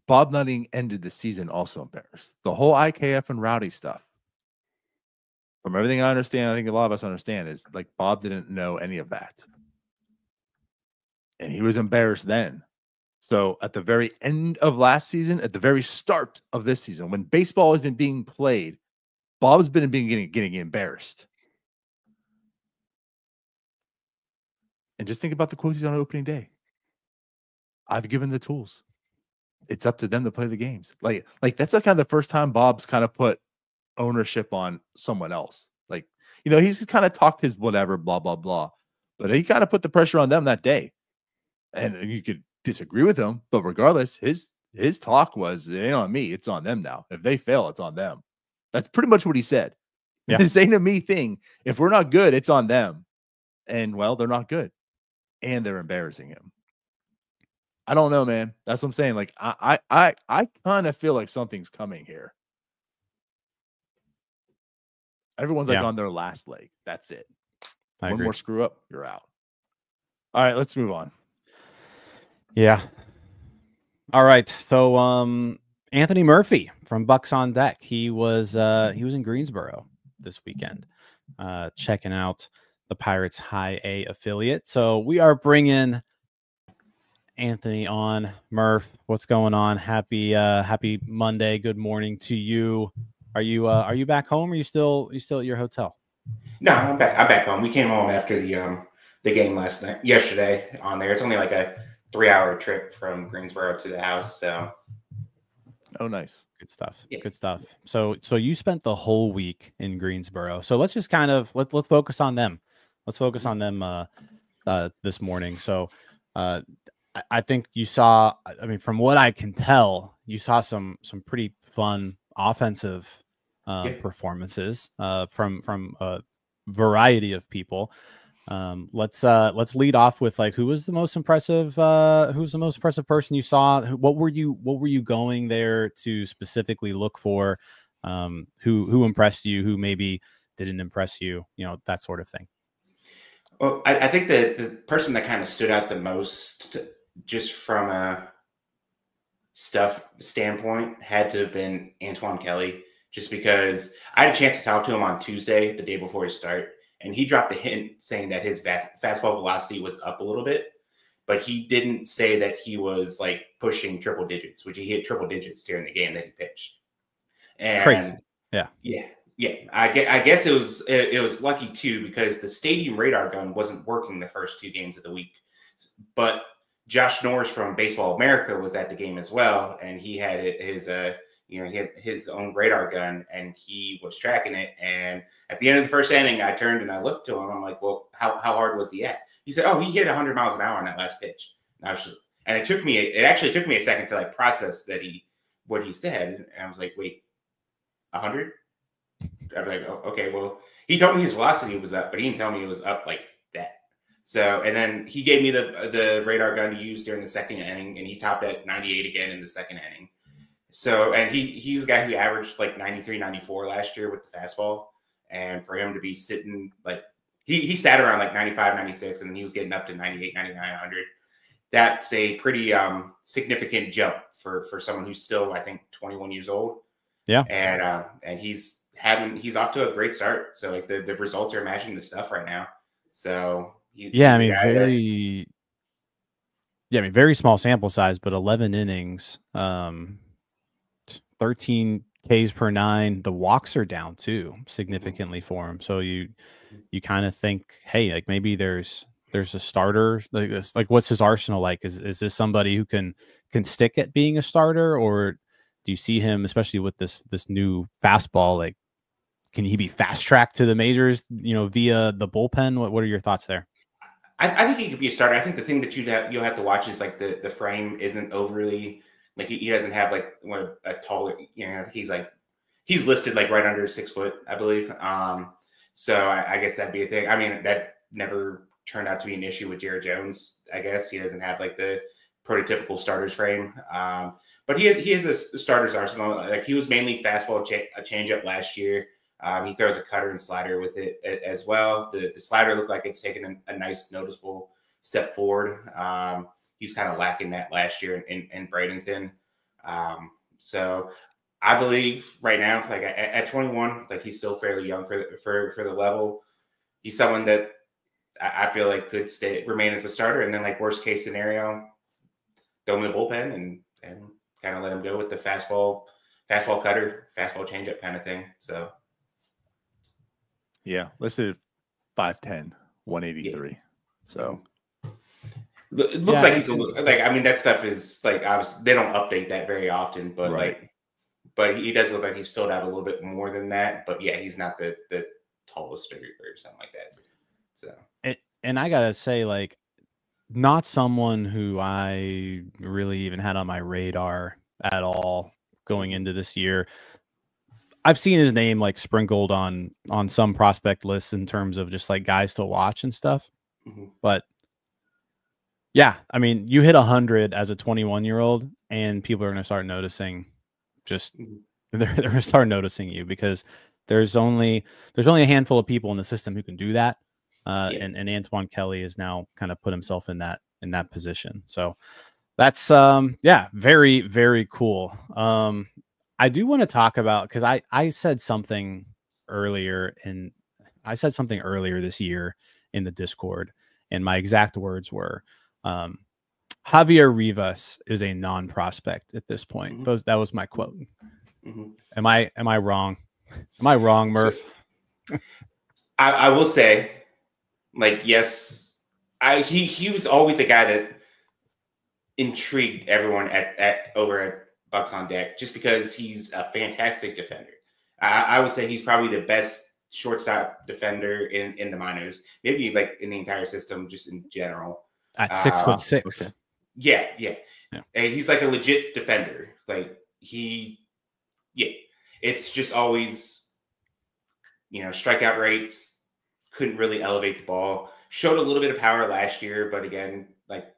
Bob Nutting ended the season also embarrassed. The whole IKF and Rowdy stuff, from everything I understand, I think a lot of us understand, is like Bob didn't know any of that. And he was embarrassed then. So at the very end of last season, at the very start of this season, when baseball has been being played, Bob's been getting embarrassed. And just think about the quotes he's on opening day. I've given the tools. It's up to them to play the games. Like that's like kind of the first time Bob's kind of put ownership on someone else. Like, you know, he's kind of talked his whatever, blah, blah, blah. But he kind of put the pressure on them that day. And you could disagree with him, but regardless, his talk was, it ain't on me, it's on them now. If they fail, it's on them. That's pretty much what he said. Yeah. This ain't a me thing. If we're not good, it's on them. And well, they're not good. And they're embarrassing him. I don't know, man. That's what I'm saying. Like, I kind of feel like something's coming here. Everyone's like on their last leg. That's it. I One agree. more screw up, you're out. All right, let's move on. Yeah. All right. So Anthony Murphy from Bucs On Deck. He was in Greensboro this weekend, checking out the Pirates High A affiliate. So we are bringing Anthony on. Murph, what's going on? Happy Monday. Good morning to you. Are you back home, or are you still at your hotel? No, I'm back home. We came home after the game yesterday on there. It's only like a 3-hour trip from Greensboro to the house. So Oh, nice. Good stuff. Yeah. Good stuff. So you spent the whole week in Greensboro. So let's just kind of let's focus on them. Let's focus on them this morning. So I think you saw, I mean, from what I can tell, you saw some pretty fun offensive performances from a variety of people. Let's lead off with like who was the most impressive person you saw? What were you going there to specifically look for? Who impressed you? Who maybe didn't impress you? You know, that sort of thing. Well, I think the person that kind of stood out the most, just from a stuff standpoint, had to have been Antoine Kelly, just because I had a chance to talk to him on Tuesday, the day before his start, and he dropped a hint saying that his fastball velocity was up a little bit, but he didn't say that he was like pushing triple digits, which he hit triple digits during the game that he pitched. And crazy. Yeah. I guess it was lucky too, because the stadium radar gun wasn't working the first 2 games of the week, but Josh Norris from Baseball America was at the game as well, and he had his he had his own radar gun, and he was tracking it. And at the end of the first inning, I turned and I looked to him. I'm like, "Well, how hard was he at?" He said, "Oh, he hit 100 miles an hour on that last pitch." And it actually took me a second to like process what he said, and I was like, "Wait, 100?" I was like, "Oh, okay." Well, he told me his velocity was up, but he didn't tell me it was up like that. So, and then he gave me the radar gun to use during the second inning, and he topped at 98 again in the second inning. So, and he's a guy who averaged like 93, 94 last year with the fastball. And for him to be sitting like, he sat around like 95, 96, and then he was getting up to 98, 99, 100. That's a pretty significant jump for someone who's still, I think, 21 years old. Yeah. And he's off to a great start. So like the results are matching the stuff right now. So very small sample size, but 11 innings, 13 Ks per 9. The walks are down too significantly for him. So you kind of think, hey, like maybe there's a starter like this. Like, what's his arsenal like? Is this somebody who can stick at being a starter, or do you see him, especially with this new fastball, like can he be fast tracked to the majors, via the bullpen? What are your thoughts there? I think he could be a starter. I think the thing that you'll have to watch is like the frame isn't overly like he doesn't have like a taller. He's listed like right under 6 foot, I believe. So I guess that'd be a thing. I mean, that never turned out to be an issue with Jared Jones. I guess he doesn't have like the prototypical starter's frame. But he has a starter's arsenal. Like he was mainly fastball, a changeup last year. He throws a cutter and slider with it as well. The slider looked like it's taken a nice noticeable step forward. He's kind of lacking that last year in Bradenton. So I believe right now, like at 21, like he's still fairly young for the level. He's someone that I feel like could remain as a starter, and then like worst case scenario, go in the bullpen and kind of let him go with the fastball cutter, fastball changeup kind of thing. So. Yeah, listed 5'10", 183. Yeah. So it looks like he's a little like, I mean, that stuff is like, obviously they don't update that very often, but but he does look like he's filled out a little bit more than that. But yeah, he's not the tallest or something like that. So and I gotta say, like, not someone who I really even had on my radar at all going into this year. I've seen his name like sprinkled on some prospect lists in terms of just like guys to watch and stuff. Mm-hmm. But yeah, I mean, you hit 100 as a 21-year-old, and people are going to start noticing. They're going to start noticing you, because there's only a handful of people in the system who can do that. And Antoine Kelly has now kind of put himself in that position. So that's very, very cool. I do want to talk about, because I said something earlier this year in the Discord, and my exact words were, Javier Rivas is a non-prospect at this point. Mm-hmm. That was my quote. Mm-hmm. Am I wrong? Am I wrong, Murph? I will say, like, yes, he was always a guy that intrigued everyone over at Bucs On Deck just because he's a fantastic defender. I would say he's probably the best shortstop defender in the minors, maybe like in the entire system, just in general. At 6'6". Okay. Yeah. And he's like a legit defender. Like it's just always, strikeout rates, couldn't really elevate the ball. Showed a little bit of power last year, but again, like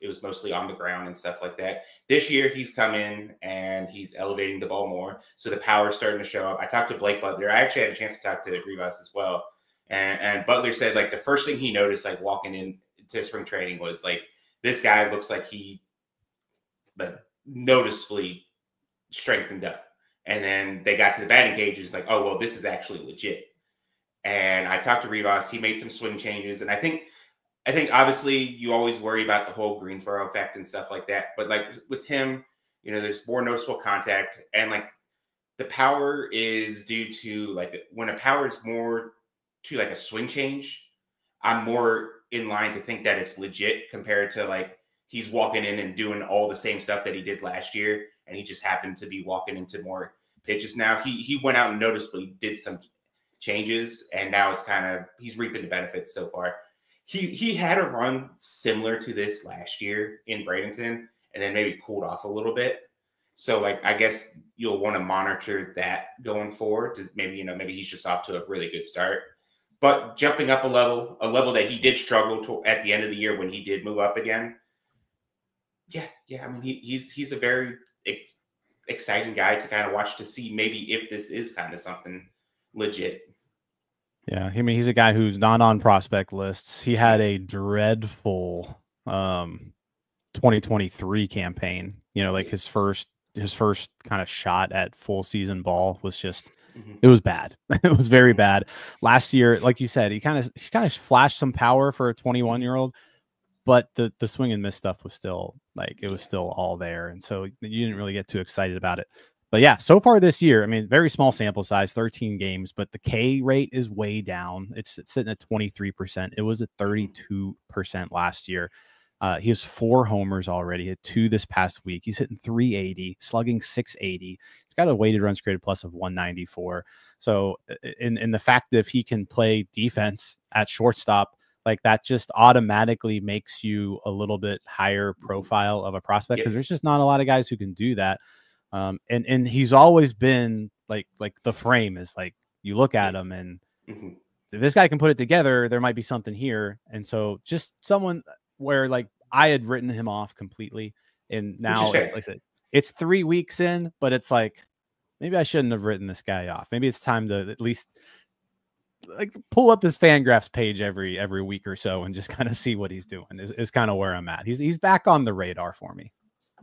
it was mostly on the ground and stuff like that. This year, he's come in and he's elevating the ball more. So the power's starting to show up. I talked to Blake Butler. I actually had a chance to talk to Rivas as well. And Butler said, like, the first thing he noticed, like, walking into spring training was, like, this guy looks like he, like, noticeably strengthened up. And then they got to the batting cage. It's like, oh, well, this is actually legit. And I talked to Rivas. He made some swing changes. And I think obviously you always worry about the whole Greensboro effect and stuff like that. But like with him, there's more noticeable contact, and like the power is due to like when a power is more to like a swing change, I'm more in line to think that it's legit compared to like he's walking in and doing all the same stuff that he did last year. And he just happened to be walking into more pitches now. He went out and noticeably did some changes, and now it's he's reaping the benefits so far. He had a run similar to this last year in Bradenton, and then maybe cooled off a little bit. So, like, I guess you'll want to monitor that going forward. Maybe he's just off to a really good start. But jumping up a level that he did struggle at the end of the year when he did move up again. Yeah. I mean, he's a very exciting guy to kind of watch to see maybe if this is kind of something legit. Yeah, I mean, he's a guy who's not on prospect lists. He had a dreadful 2023 campaign. Like his first kind of shot at full season ball was just it was bad. It was very bad. Last year, like you said, he kind of flashed some power for a 21-year-old, but the swing and miss stuff was still it was still all there, and so you didn't really get too excited about it. But yeah, so far this year, I mean, very small sample size, 13 games, but the K rate is way down. It's sitting at 23%. It was at 32% last year. He has 4 homers already. He had 2 this past week. He's hitting 380, slugging 680. He's got a weighted runs created plus of 194. So in the fact that if he can play defense at shortstop, like that just automatically makes you a little bit higher profile of a prospect, because there's just not a lot of guys who can do that. And he's always been like the frame is like, you look at him and if this guy can put it together, there might be something here. And so just someone where like I had written him off completely, and now it's like I said, it's 3 weeks in, but it's like, maybe I shouldn't have written this guy off. Maybe it's time to at least like pull up his Fangraphs page every week or so and just kind of see what he's doing is kind of where I'm at. He's back on the radar for me.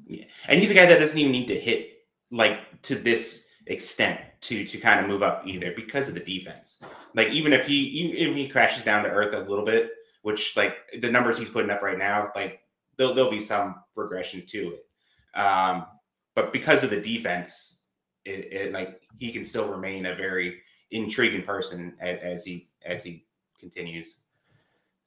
Yeah. And he's a guy that doesn't even need to hit like to this extent to kind of move up either, because of the defense. Like even if he crashes down to earth a little bit, which like the numbers he's putting up right now, like there'll be some regression to it. But because of the defense, it like he can still remain a very intriguing person as he continues.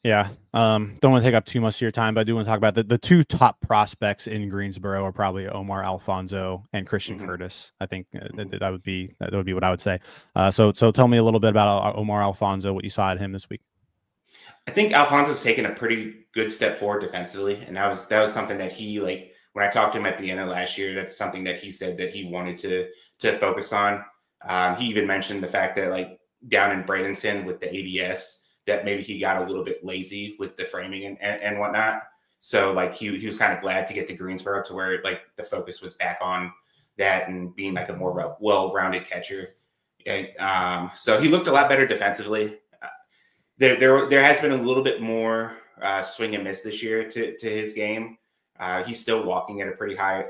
Yeah. Don't want to take up too much of your time, but I do want to talk about the 2 top prospects in Greensboro are probably Omar Alfonso and Christian Curtis. I think that would be what I would say. So tell me a little bit about Omar Alfonso, what you saw at him this week. I think Alfonso's taken a pretty good step forward defensively, and that was something that he, like, when I talked to him at the end of last year, that's something that he said that he wanted to focus on. He even mentioned the fact that like down in Bradenton with the ABS, that maybe he got a little bit lazy with the framing and whatnot. So like he was kind of glad to get to Greensboro to where like the focus was back on that and being like a more well-rounded catcher. And, so he looked a lot better defensively. There has been a little bit more swing and miss this year to his game. He's still walking at a pretty high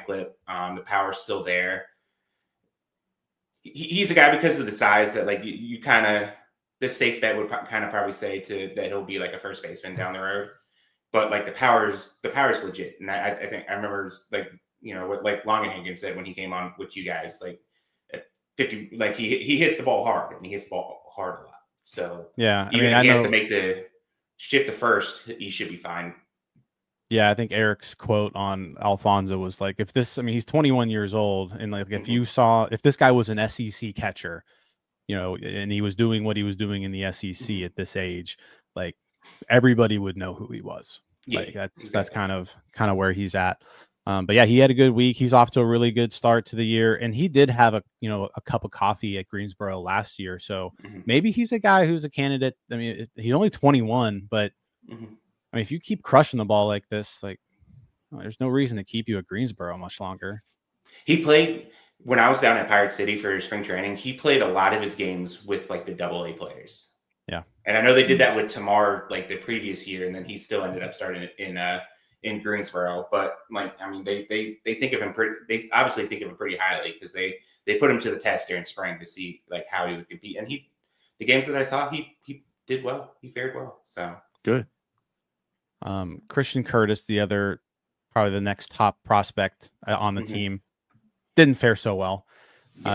clip. The power's still there. He's a guy because of the size that like you kind of, the safe bet would kind of probably say that he'll be like a first baseman down the road, but like the power's legit. And I think I remember like, what like Longenhagen said when he came on with you guys, like at 50, like he hits the ball hard, and he hits the ball hard a lot. So yeah, even if he has to make the shift to first, he should be fine. Yeah, I think Eric's quote on Alfonso was like, if this, I mean, he's 21 years old, and like if this guy was an SEC catcher, you know, and he was doing what he was doing in the SEC at this age, like everybody would know who he was. Yeah, Like that's exactly. kind of where he's at. But yeah, he had a good week. He's off to a really good start to the year, and he did have a cup of coffee at Greensboro last year. So maybe he's a guy who's a candidate. I mean, he's only 21, but I mean, if you keep crushing the ball like this, like there's no reason to keep you at Greensboro much longer. He played when I was down at Pirate City for spring training. He played a lot of his games with like the AA players. Yeah, and I know they did that with Tamar like the previous year, and then he still ended up starting in Greensboro. But like, I mean, they think of him pretty. They obviously think of him pretty highly because they put him to the test during spring to see like how he would compete. And the games that I saw, he did well. He fared well. So good. Christian Curtis, the other, probably the next top prospect on the team, didn't fare so well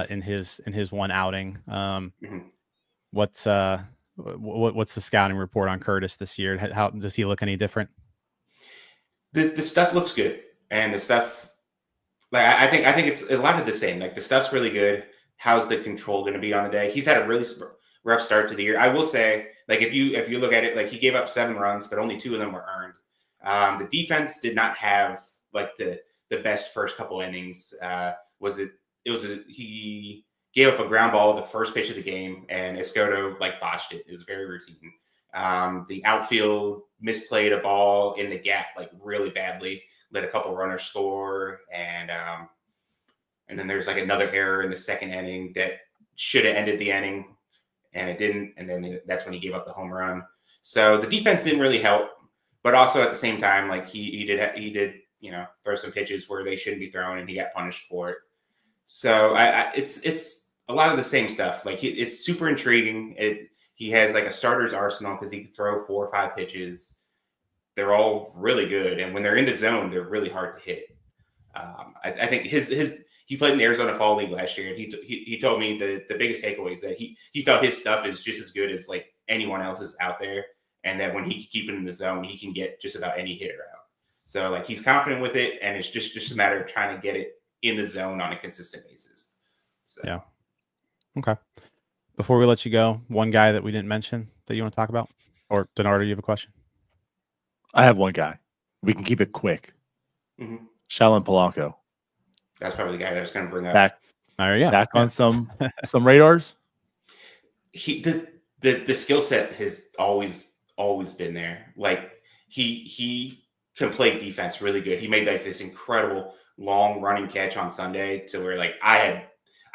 in his one outing. What's the scouting report on Curtis this year? How does he look any different? The stuff looks good, and the stuff like I think it's a lot of the same. Like the stuff's really good. How's the control going to be on the day? He's had a really rough start to the year. I will say, like if you look at it, like he gave up 7 runs, but only 2 of them were earned. The defense did not have like the best first couple innings. He gave up a ground ball the first pitch of the game, and Escoto like botched it. It was very routine. The outfield misplayed a ball in the gap like really badly, let a couple runners score, and then there's like another error in the second inning that should have ended the inning, and it didn't. And then that's when he gave up the home run. So the defense didn't really help, but also at the same time, like he did throw some pitches where they shouldn't be thrown, and he got punished for it. So it's a lot of the same stuff. Like it's super intriguing. He has like a starter's arsenal because he can throw 4 or 5 pitches. They're all really good, and when they're in the zone, they're really hard to hit. I think he played in the Arizona Fall League last year, and he told me the biggest takeaway is that he felt his stuff is just as good as like anyone else's out there, and that when he can keep it in the zone, he can get just about any hitter out. So like he's confident with it, and it's just a matter of trying to get it in the zone on a consistent basis. So. Yeah. Okay. Before we let you go, one guy that we didn't mention that you want to talk about, or Denardo, you have a question? I have one guy. We can keep it quick. Shalin Polanco. That's probably the guy that I was going to bring up. Back on some radars. The skill set has always been there. Like he can play defense really good. He made like this incredible long running catch on Sunday to where like I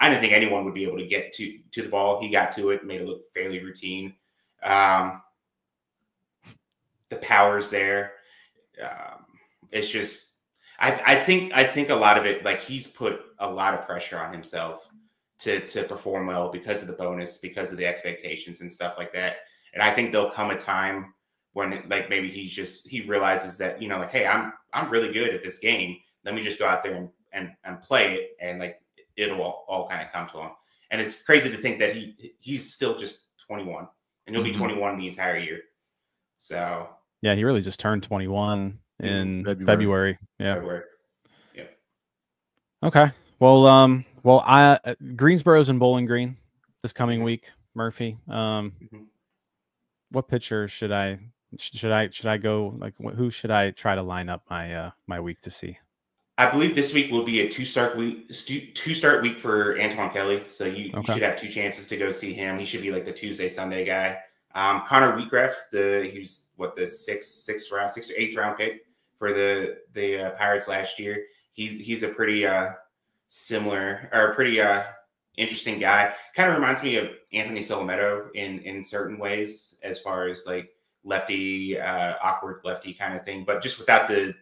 didn't think anyone would be able to get to the ball. He got to it, made it look fairly routine. The power's there. It's just I think a lot of it, like he's put a lot of pressure on himself to perform well because of the bonus, because of the expectations and stuff like that. And I think there'll come a time when like maybe he realizes that, like, hey, I'm really good at this game. Let me just go out there and play it, and like it'll all kind of come to him. And it's crazy to think that he's still just 21, and he'll be 21 the entire year. So yeah, he really just turned 21 in February. Yeah. February. Yeah. Okay. Well, Greensboro's in Bowling Green this coming week, Murphy. What pitcher should I go, like, who should I try to line up my week to see? I believe this week will be a two-start week for Antoine Kelly. So you should have 2 chances to go see him. He should be like the Tuesday, Sunday guy. Connor Wheatgraff, he's the 6th round, 6th or 8th round pick for the Pirates last year. He's a pretty similar or pretty interesting guy. Kind of reminds me of Anthony Solometo in certain ways, as far as like lefty, awkward lefty kind of thing, but just without the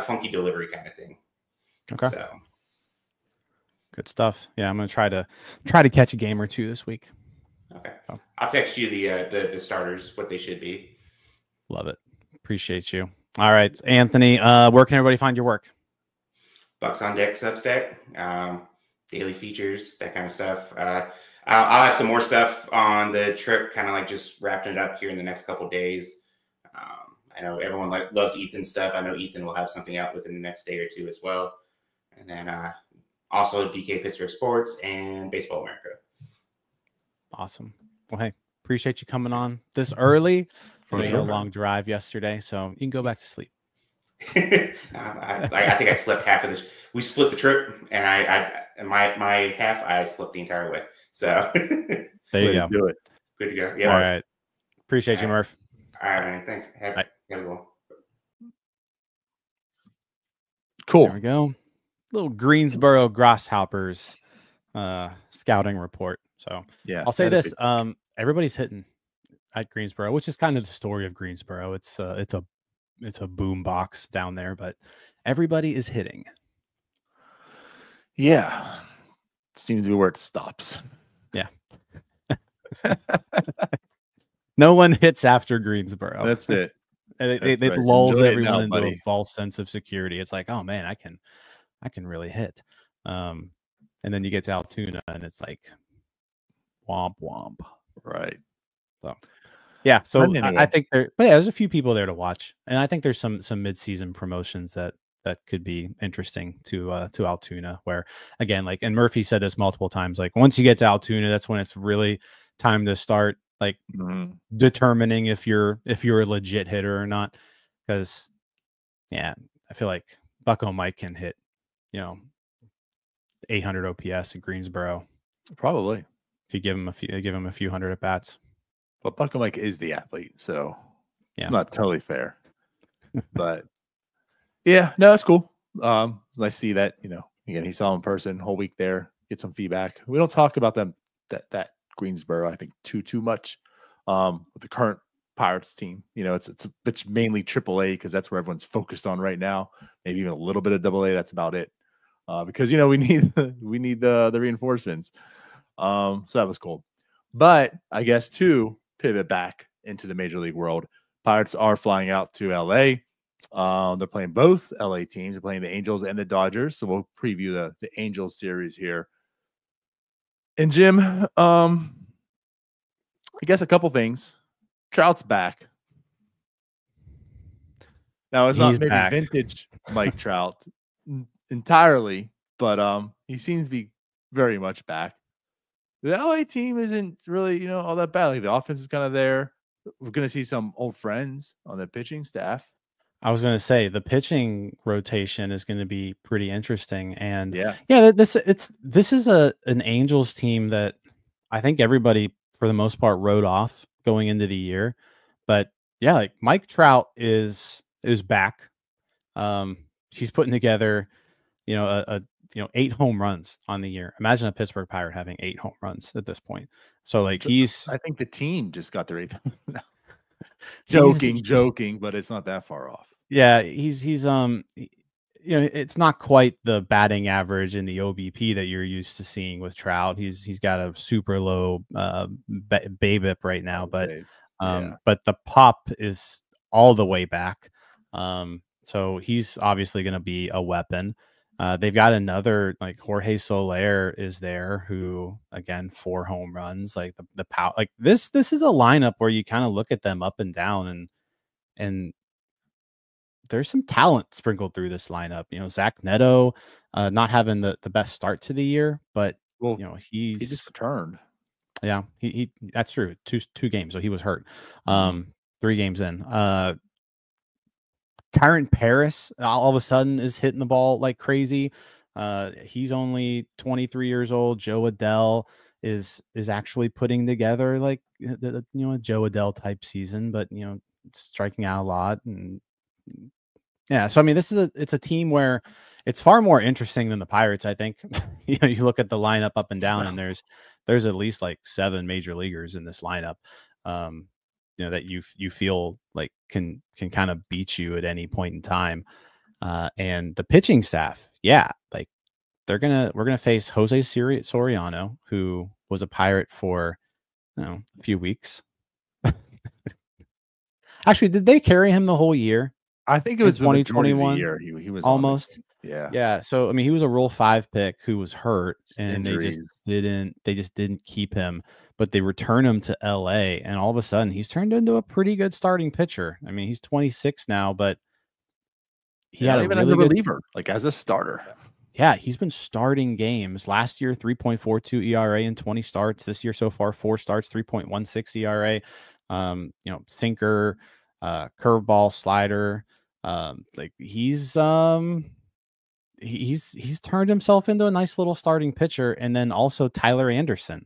funky delivery kind of thing. Okay. So good stuff. Yeah, I'm gonna try to catch a game or 2 this week. Okay. I'll text you the starters, what they should be. Love it. Appreciate you. All right, Anthony, where can everybody find your work? Bucs On Deck Substack, daily features, that kind of stuff. I'll have some more stuff on the trip, kind of like just wrapping it up here in the next couple of days. I know everyone loves Ethan's stuff. I know Ethan will have something out within the next day or two as well. And then also DK Pittsburgh Sports and Baseball America. Awesome. Well, hey, appreciate you coming on this early. For You sure. had a long drive yesterday, so you can go back to sleep. I think I slept half of this. We split the trip, and my half I slept the entire way. So there you go. Do it. Good to go. Yeah. All right. Appreciate you, Murph. All right, man. Thanks. Have a good one. Cool. There we go. Little Greensboro Grasshoppers scouting report. So yeah, I'll say this: everybody's hitting at Greensboro, which is kind of the story of Greensboro. It's a boom box down there, but everybody is hitting. Yeah, seems to be where it stops. Yeah. No one hits after Greensboro. That's it. It right. lulls Enjoy it everyone now, into buddy. a false sense of security. It's like, oh man, I can really hit. And then you get to Altoona and it's like womp womp. Right. So yeah. So Anyway. I think there's a few people there to watch. And I think there's some mid-season promotions that could be interesting to Altoona, where again, like, and Murphy said this multiple times, like once you get to Altoona, that's when it's really time to start like determining if you're a legit hitter or not. Because yeah, I feel like Bucco Mike can hit, 800 OPS in Greensboro. Probably. If you give him a few hundred at bats. But Bucco Mike is the athlete, so it's Yeah. not totally fair. But yeah, no, that's cool. I see that, again, he saw him in person whole week there, get some feedback. We don't talk about them that Greensboro, I think, too much. With the current Pirates team, it's mainly AAA because that's where everyone's focused on right now. Maybe even a little bit of AA. That's about it. Because we need the reinforcements. So that was cool. But I guess to pivot back into the Major League world, Pirates are flying out to LA. They're playing both LA teams. They're playing the Angels and the Dodgers. So we'll preview the Angels series here. And Jim, I guess a couple things. Trout's back. Now it's not maybe back. vintage Mike Trout entirely, but he seems to be very much back. The LA team isn't really, all that bad. Like the offense is kind of there. We're going to see some old friends on the pitching staff. I was going to say the pitching rotation is going to be pretty interesting, and yeah, this is an Angels team that I think everybody for the most part wrote off going into the year, but yeah, like Mike Trout is back. He's putting together, 8 home runs on the year. Imagine a Pittsburgh Pirate having 8 home runs at this point. So like I think the team just got their 8th. Joking, but it's not that far off. Yeah, he's it's not quite the batting average in the OBP that you're used to seeing with Trout. He's got a super low BABIP right now, but the pop is all the way back. So he's obviously going to be a weapon. They've got another, like Jorge Soler is there, who again 4 home runs. Like the power, like this is a lineup where you kind of look at them up and down, and there's some talent sprinkled through this lineup. Zach Neto, not having the best start to the year, but he just returned. Yeah, he that's true. Two games, so he was hurt. 3 games in. Kyron Paris all of a sudden is hitting the ball like crazy. He's only 23 years old. Joe Adell is actually putting together like a Joe Adell type season, but striking out a lot. And yeah, so I mean, it's a team where it's far more interesting than the Pirates. I think you look at the lineup up and down, and there's at least like 7 major leaguers in this lineup. That you feel like can kind of beat you at any point in time. And the pitching staff, like we're gonna face Jose Soriano, who was a Pirate for a few weeks. Actually, did they carry him the whole year? I think it was 2021 year. He was almost. Yeah. Yeah. So I mean, he was a Rule 5 pick who was hurt, and Injuries. they just didn't keep him. But they return him to LA, and all of a sudden he's turned into a pretty good starting pitcher. I mean, he's 26 now, but he And had not a even as really a good. reliever, like as a starter. Yeah, he's been starting games. Last year, 3.42 ERA in 20 starts. This year so far, 4 starts, 3.16 ERA. Sinker, curveball, slider. Like he's turned himself into a nice little starting pitcher. And then also Tyler Anderson,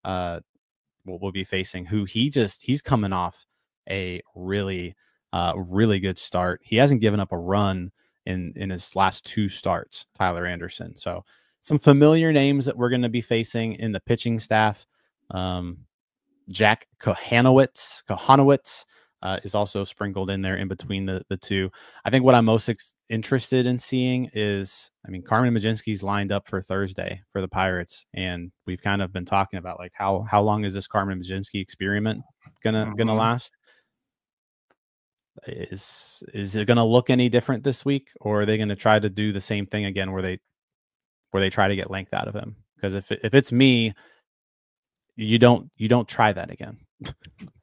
we'll be facing, who he's coming off a really really good start. He hasn't given up a run in his last 2 starts, Tyler Anderson. So some familiar names that we're going to be facing in the pitching staff. Jack Kohanowitz is also sprinkled in there in between the two. I think what I'm most interested in seeing is, I mean, Carmen Majinski's lined up for Thursday for the Pirates, and we've kind of been talking about like how long is this Carmen Majinski experiment gonna last? Is it gonna look any different this week, or are they gonna try to do the same thing again where they try to get length out of him? Because if it's me, you don't try that again.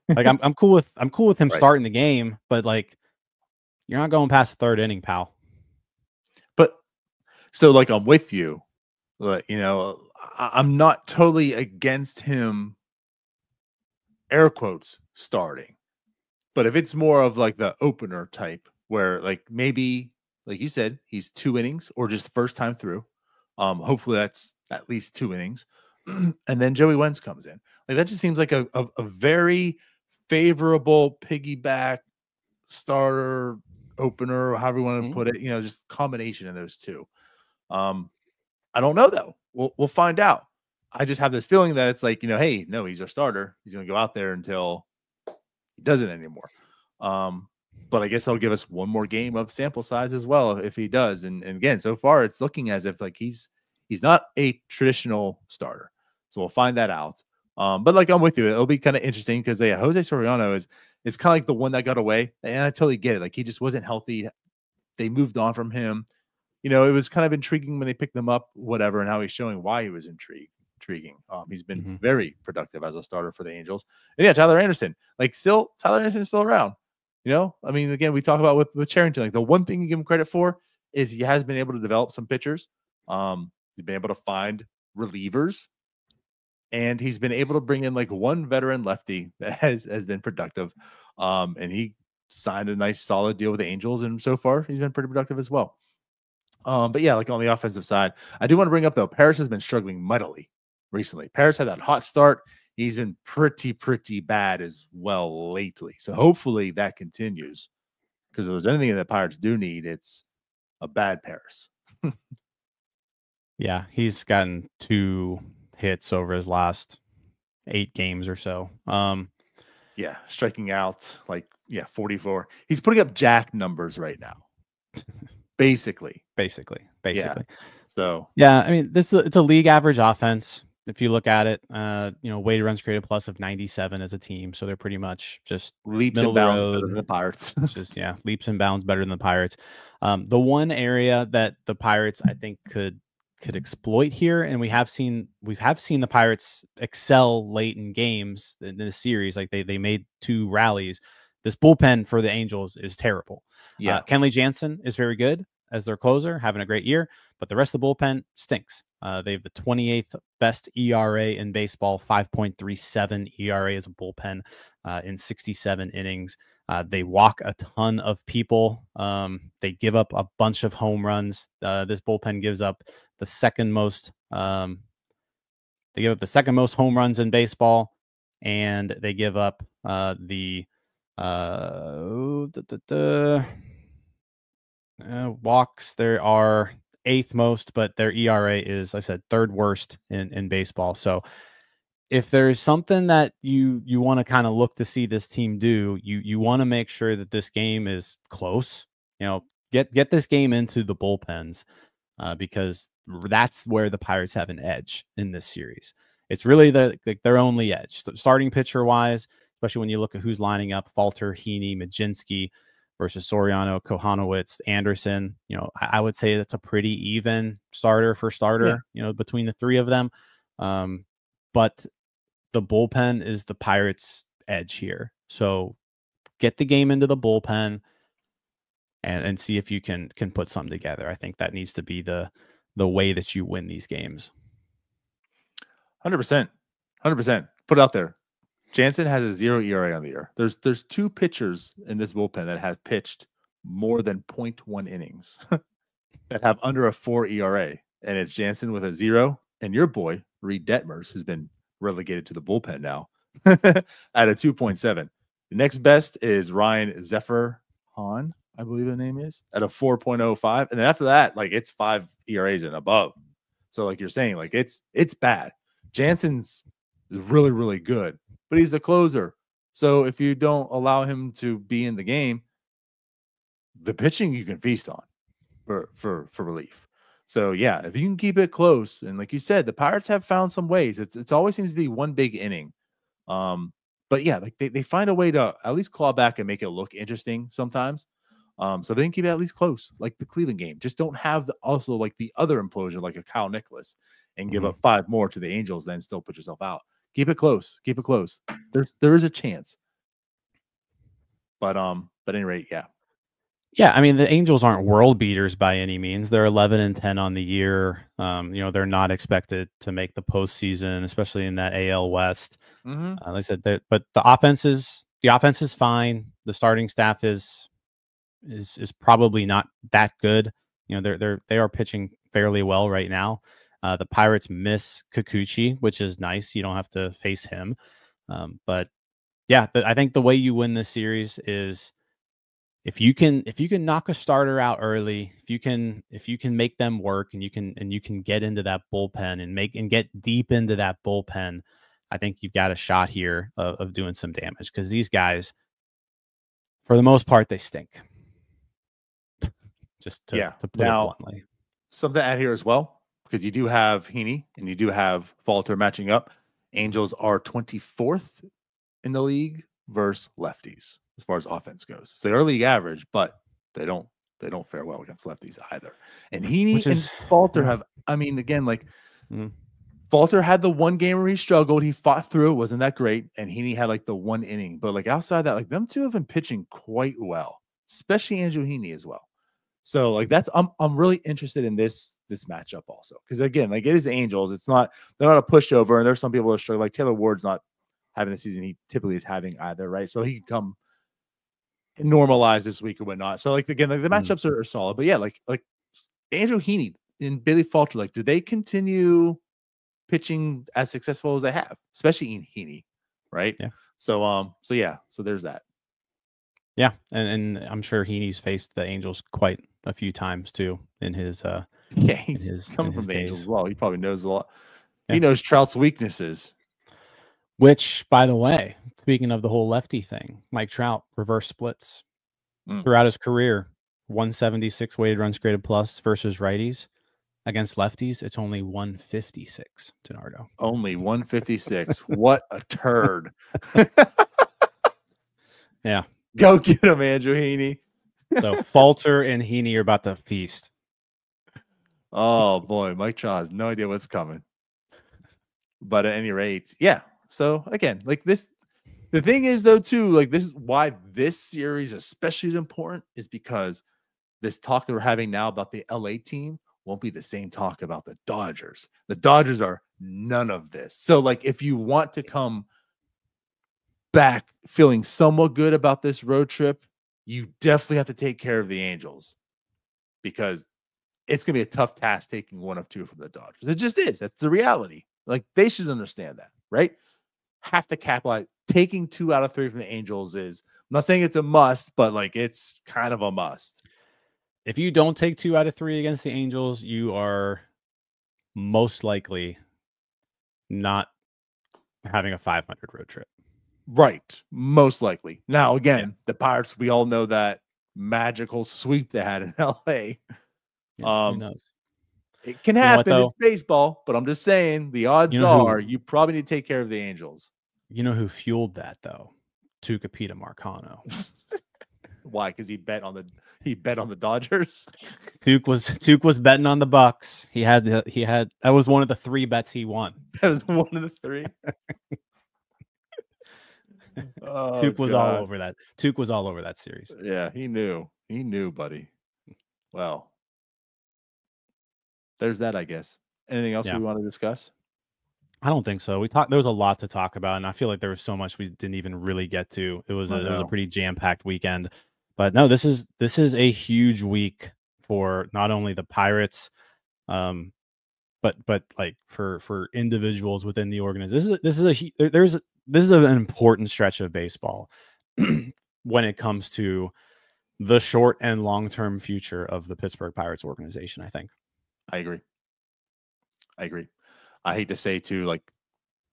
Like I'm cool with him starting the game, but like you're not going past the 3rd inning, pal. But so like I'm with you, but I'm not totally against him, air quotes, starting. But if it's more of like the opener type, where like maybe, like you said, he's 2 innings or just first time through. Hopefully that's at least 2 innings. And then Joey Wentz comes in. Like that just seems like a very favorable piggyback starter, opener, however you want to put it, just combination of those two. I don't know though. We'll find out. I just have this feeling that it's like, hey, no, he's our starter. He's going to go out there until he doesn't anymore. But I guess that'll give us one more game of sample size as well if he does. And again, so far it's looking as if like he's not a traditional starter. So we'll find that out. But like I'm with you, it'll be kind of interesting because Jose Soriano is kind of like the one that got away, and I totally get it. Like he just wasn't healthy. They moved on from him. It was kind of intriguing when they picked him up, whatever, and how he's showing why he was intriguing. He's been very productive as a starter for the Angels. And yeah, Tyler Anderson, Tyler Anderson's still around. I mean, again, we talk about with Cherington, like the one thing you give him credit for is he has been able to develop some pitchers. He's been able to find relievers, and he's been able to bring in like one veteran lefty that has been productive. And he signed a nice solid deal with the Angels, and so far he's been pretty productive as well. But yeah, like on the offensive side, I do want to bring up though, Paris has been struggling mightily recently. Paris had that hot start. He's been pretty bad as well lately. So hopefully that continues, because if there's anything that Pirates do need, it's a bad Paris. Yeah, he's gotten 2 hits over his last 8 games or so. Yeah, striking out 44. He's putting up jack numbers right now. Basically. Yeah. So yeah, I mean, it's a league average offense. If you look at it, weighted runs created plus of 97 as a team, so they're pretty much just leaps and bounds better than the Pirates. It's just leaps and bounds better than the Pirates. The one area that the Pirates I think could exploit here, and we have seen the Pirates excel late in games in the series. Like they made 2 rallies. This bullpen for the Angels is terrible. Yeah, Kenley Jansen is very good as their closer, having a great year, but the rest of the bullpen stinks. They have the 28th best ERA in baseball, 5.37 ERA as a bullpen in 67 innings. They walk a ton of people. They give up a bunch of home runs. This bullpen gives up the second most. They give up the second most home runs in baseball, and they give up walks. There are 8th most, but their ERA is, I said, 3rd worst in baseball. So if there's something that you want to kind of look to see this team do, you want to make sure that this game is close. Get this game into the bullpens, because that's where the Pirates have an edge in this series. It's really their only edge, starting pitcher wise, especially when you look at who's lining up: Falter, Heaney, Majinski versus Soriano, Kohanowitz, Anderson. You know, I would say that's a pretty even starter for starter, you know, between the three of them. But the bullpen is the Pirates' edge here. So get the game into the bullpen and see if you can put something together. I think that needs to be the way that you win these games. 100%. 100%. Put it out there. Jansen has a 0 ERA on the year. There's 2 pitchers in this bullpen that have pitched more than 0.1 innings that have under a 4 ERA. And it's Jansen with a 0 and your boy, Reed Detmers, who's been relegated to the bullpen now at a 2.7. The next best is Ryan Zephyr Hahn, I believe the name is, at a 4.05. And then after that, like it's 5 ERAs and above. So like you're saying, like it's bad. Jansen's really, really good, but he's the closer. So if you don't allow him to be in the game, the pitching you can feast on for relief. So yeah, if you can keep it close, and like you said, the Pirates have found some ways. It's always seems to be one big inning. But yeah, like they find a way to at least claw back and make it look interesting sometimes. So they can keep it at least close, like the Cleveland game. Just don't have also like the other implosion, like a Kyle Nicholas, and give up 5 more to the Angels, then still put yourself out. Keep it close. Keep it close. There is a chance. But at any rate, yeah. Yeah, I mean, the Angels aren't world beaters by any means. They're 11-10 on the year. You know, they're not expected to make the postseason, especially in that AL West. Like I said, but the offense is fine. The starting staff is probably not that good. You know, they are pitching fairly well right now. The Pirates miss Kikuchi, which is nice. You don't have to face him. But yeah, I think the way you win this series is if you can knock a starter out early, if you can make them work and you can get into that bullpen and get deep into that bullpen, I think you've got a shot here of doing some damage, because these guys, for the most part, they stink. Just to put it bluntly. Something to add here as well, because you do have Heaney and you do have Falter matching up. Angels are 24th in the league versus lefties as far as offense goes. So they're league average, but they don't fare well against lefties either. And Heaney and Falter have, I mean, again, like Falter had the one game where he struggled. He fought through it, wasn't that great. And Heaney had like the 1 inning. But like outside that, like them two have been pitching quite well, especially Andrew Heaney as well. So like that's I'm really interested in this matchup also, because again, like it is the Angels. They're not a pushover, and there's some people that are struggling. Like Taylor Ward's not having the season he typically is having either, right? So he can come and normalize this week or whatnot. So like again, like the matchups are solid, but yeah, like Andrew Heaney and Billy Falter, like do they continue pitching as successful as they have, especially in Heaney, right? Yeah. So so there's that. Yeah, and I'm sure Heaney's faced the Angels quite a few times too in his he's coming from the Angels as well. He probably knows a lot. Yeah. He knows Trout's weaknesses. Which, by the way, speaking of the whole lefty thing, Mike Trout reverse splits throughout his career. 176 weighted runs created plus versus righties. Against lefties, it's only 156, Donardo. Only 156. What a turd. Yeah. Go get him, Andrew Heaney. So Falter and Heaney are about to feast. Oh, boy. Mike Trout has no idea what's coming. But at any rate, yeah. So, again, like this, the thing is, though, too, like this is why this series especially is important, is because this talk that we're having now about the LA team won't be the same talk about the Dodgers. The Dodgers are none of this. So, like, if you want to come back feeling somewhat good about this road trip, you definitely have to take care of the Angels, because it's going to be a tough task taking 1 of 2 from the Dodgers. It just is. That's the reality. Like, they should understand that, right? Have to capitalize. Taking 2 out of 3 from the Angels is, I'm not saying it's a must, but like it's kind of a must. If you don't take 2 out of 3 against the Angels, you are most likely not having a 500 road trip. Right. Most likely. Now, again, the Pirates, we all know that magical sweep they had in LA. Who knows? It can happen. It's baseball, but I'm just saying the odds are you probably need to take care of the Angels. You know who fueled that, though? Tucupita Marcano. Why? Because he bet on the Dodgers. Tuke was betting on the Bucks. He had that was one of the 3 bets he won. That was one of the 3. Tuke was all over that. Tuke was all over that series. Yeah, he knew. He knew, buddy. Well, there's that, I guess. Anything else we want to discuss? I don't think so. There was a lot to talk about, and I feel like there was so much we didn't even really get to. It was a pretty jam-packed weekend. But no, this is a huge week for not only the Pirates, but like for individuals within the organization. This is an important stretch of baseball when it comes to the short and long-term future of the Pittsburgh Pirates organization, I think. I agree. I hate to say too, like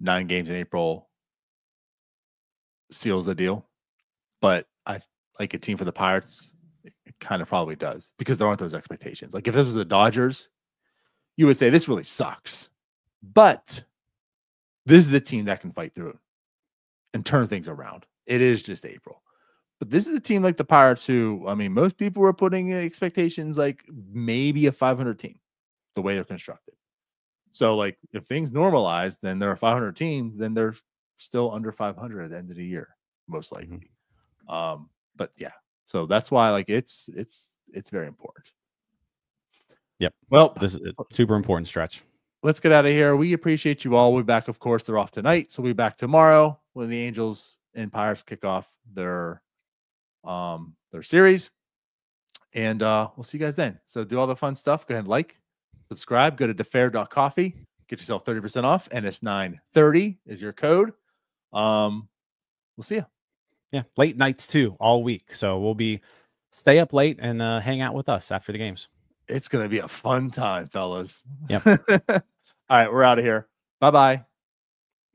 9 games in April seals the deal, but I like a team for the Pirates. It kind of probably does because there aren't those expectations. Like if this was the Dodgers, you would say this really sucks, but this is the team that can fight through it and turn things around. It is just April, but this is a team like the Pirates who, I mean, most people were putting expectations like maybe a 500 team, the way they're constructed. So, like, if things normalize, then they're a 500 team, then they're still under 500 at the end of the year, most likely. But yeah, so that's why, like, it's very important. Yep. Well, this is a super important stretch. Let's get out of here. We appreciate you all. We'll be back, of course. They're off tonight, so we'll be back tomorrow when the Angels and Pirates kick off their series, and we'll see you guys then. So do all the fun stuff. Go ahead and like. Subscribe, go to defair.coffee, get yourself 30% off. NS930 is your code. We'll see you. Yeah, late nights too, all week. So we'll stay up late and hang out with us after the games. It's going to be a fun time, fellas. Yep. All right, we're out of here. Bye-bye.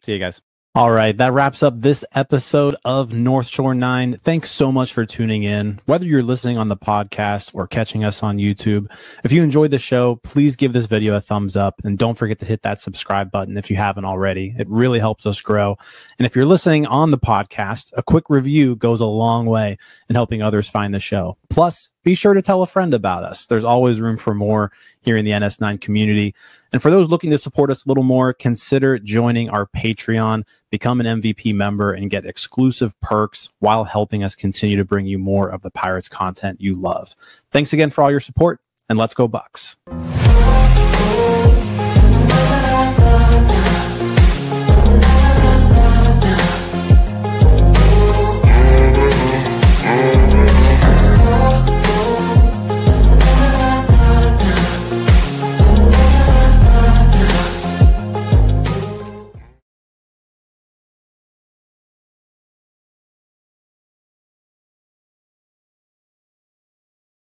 See you guys. All right, that wraps up this episode of North Shore 9. Thanks so much for tuning in. Whether you're listening on the podcast or catching us on YouTube, if you enjoyed the show, please give this video a thumbs up and don't forget to hit that subscribe button if you haven't already. It really helps us grow. And if you're listening on the podcast, a quick review goes a long way in helping others find the show. Plus, be sure to tell a friend about us. There's always room for more here in the NS9 community. And for those looking to support us a little more, consider joining our Patreon, become an MVP member, and get exclusive perks while helping us continue to bring you more of the Pirates content you love. Thanks again for all your support, and let's go Bucs.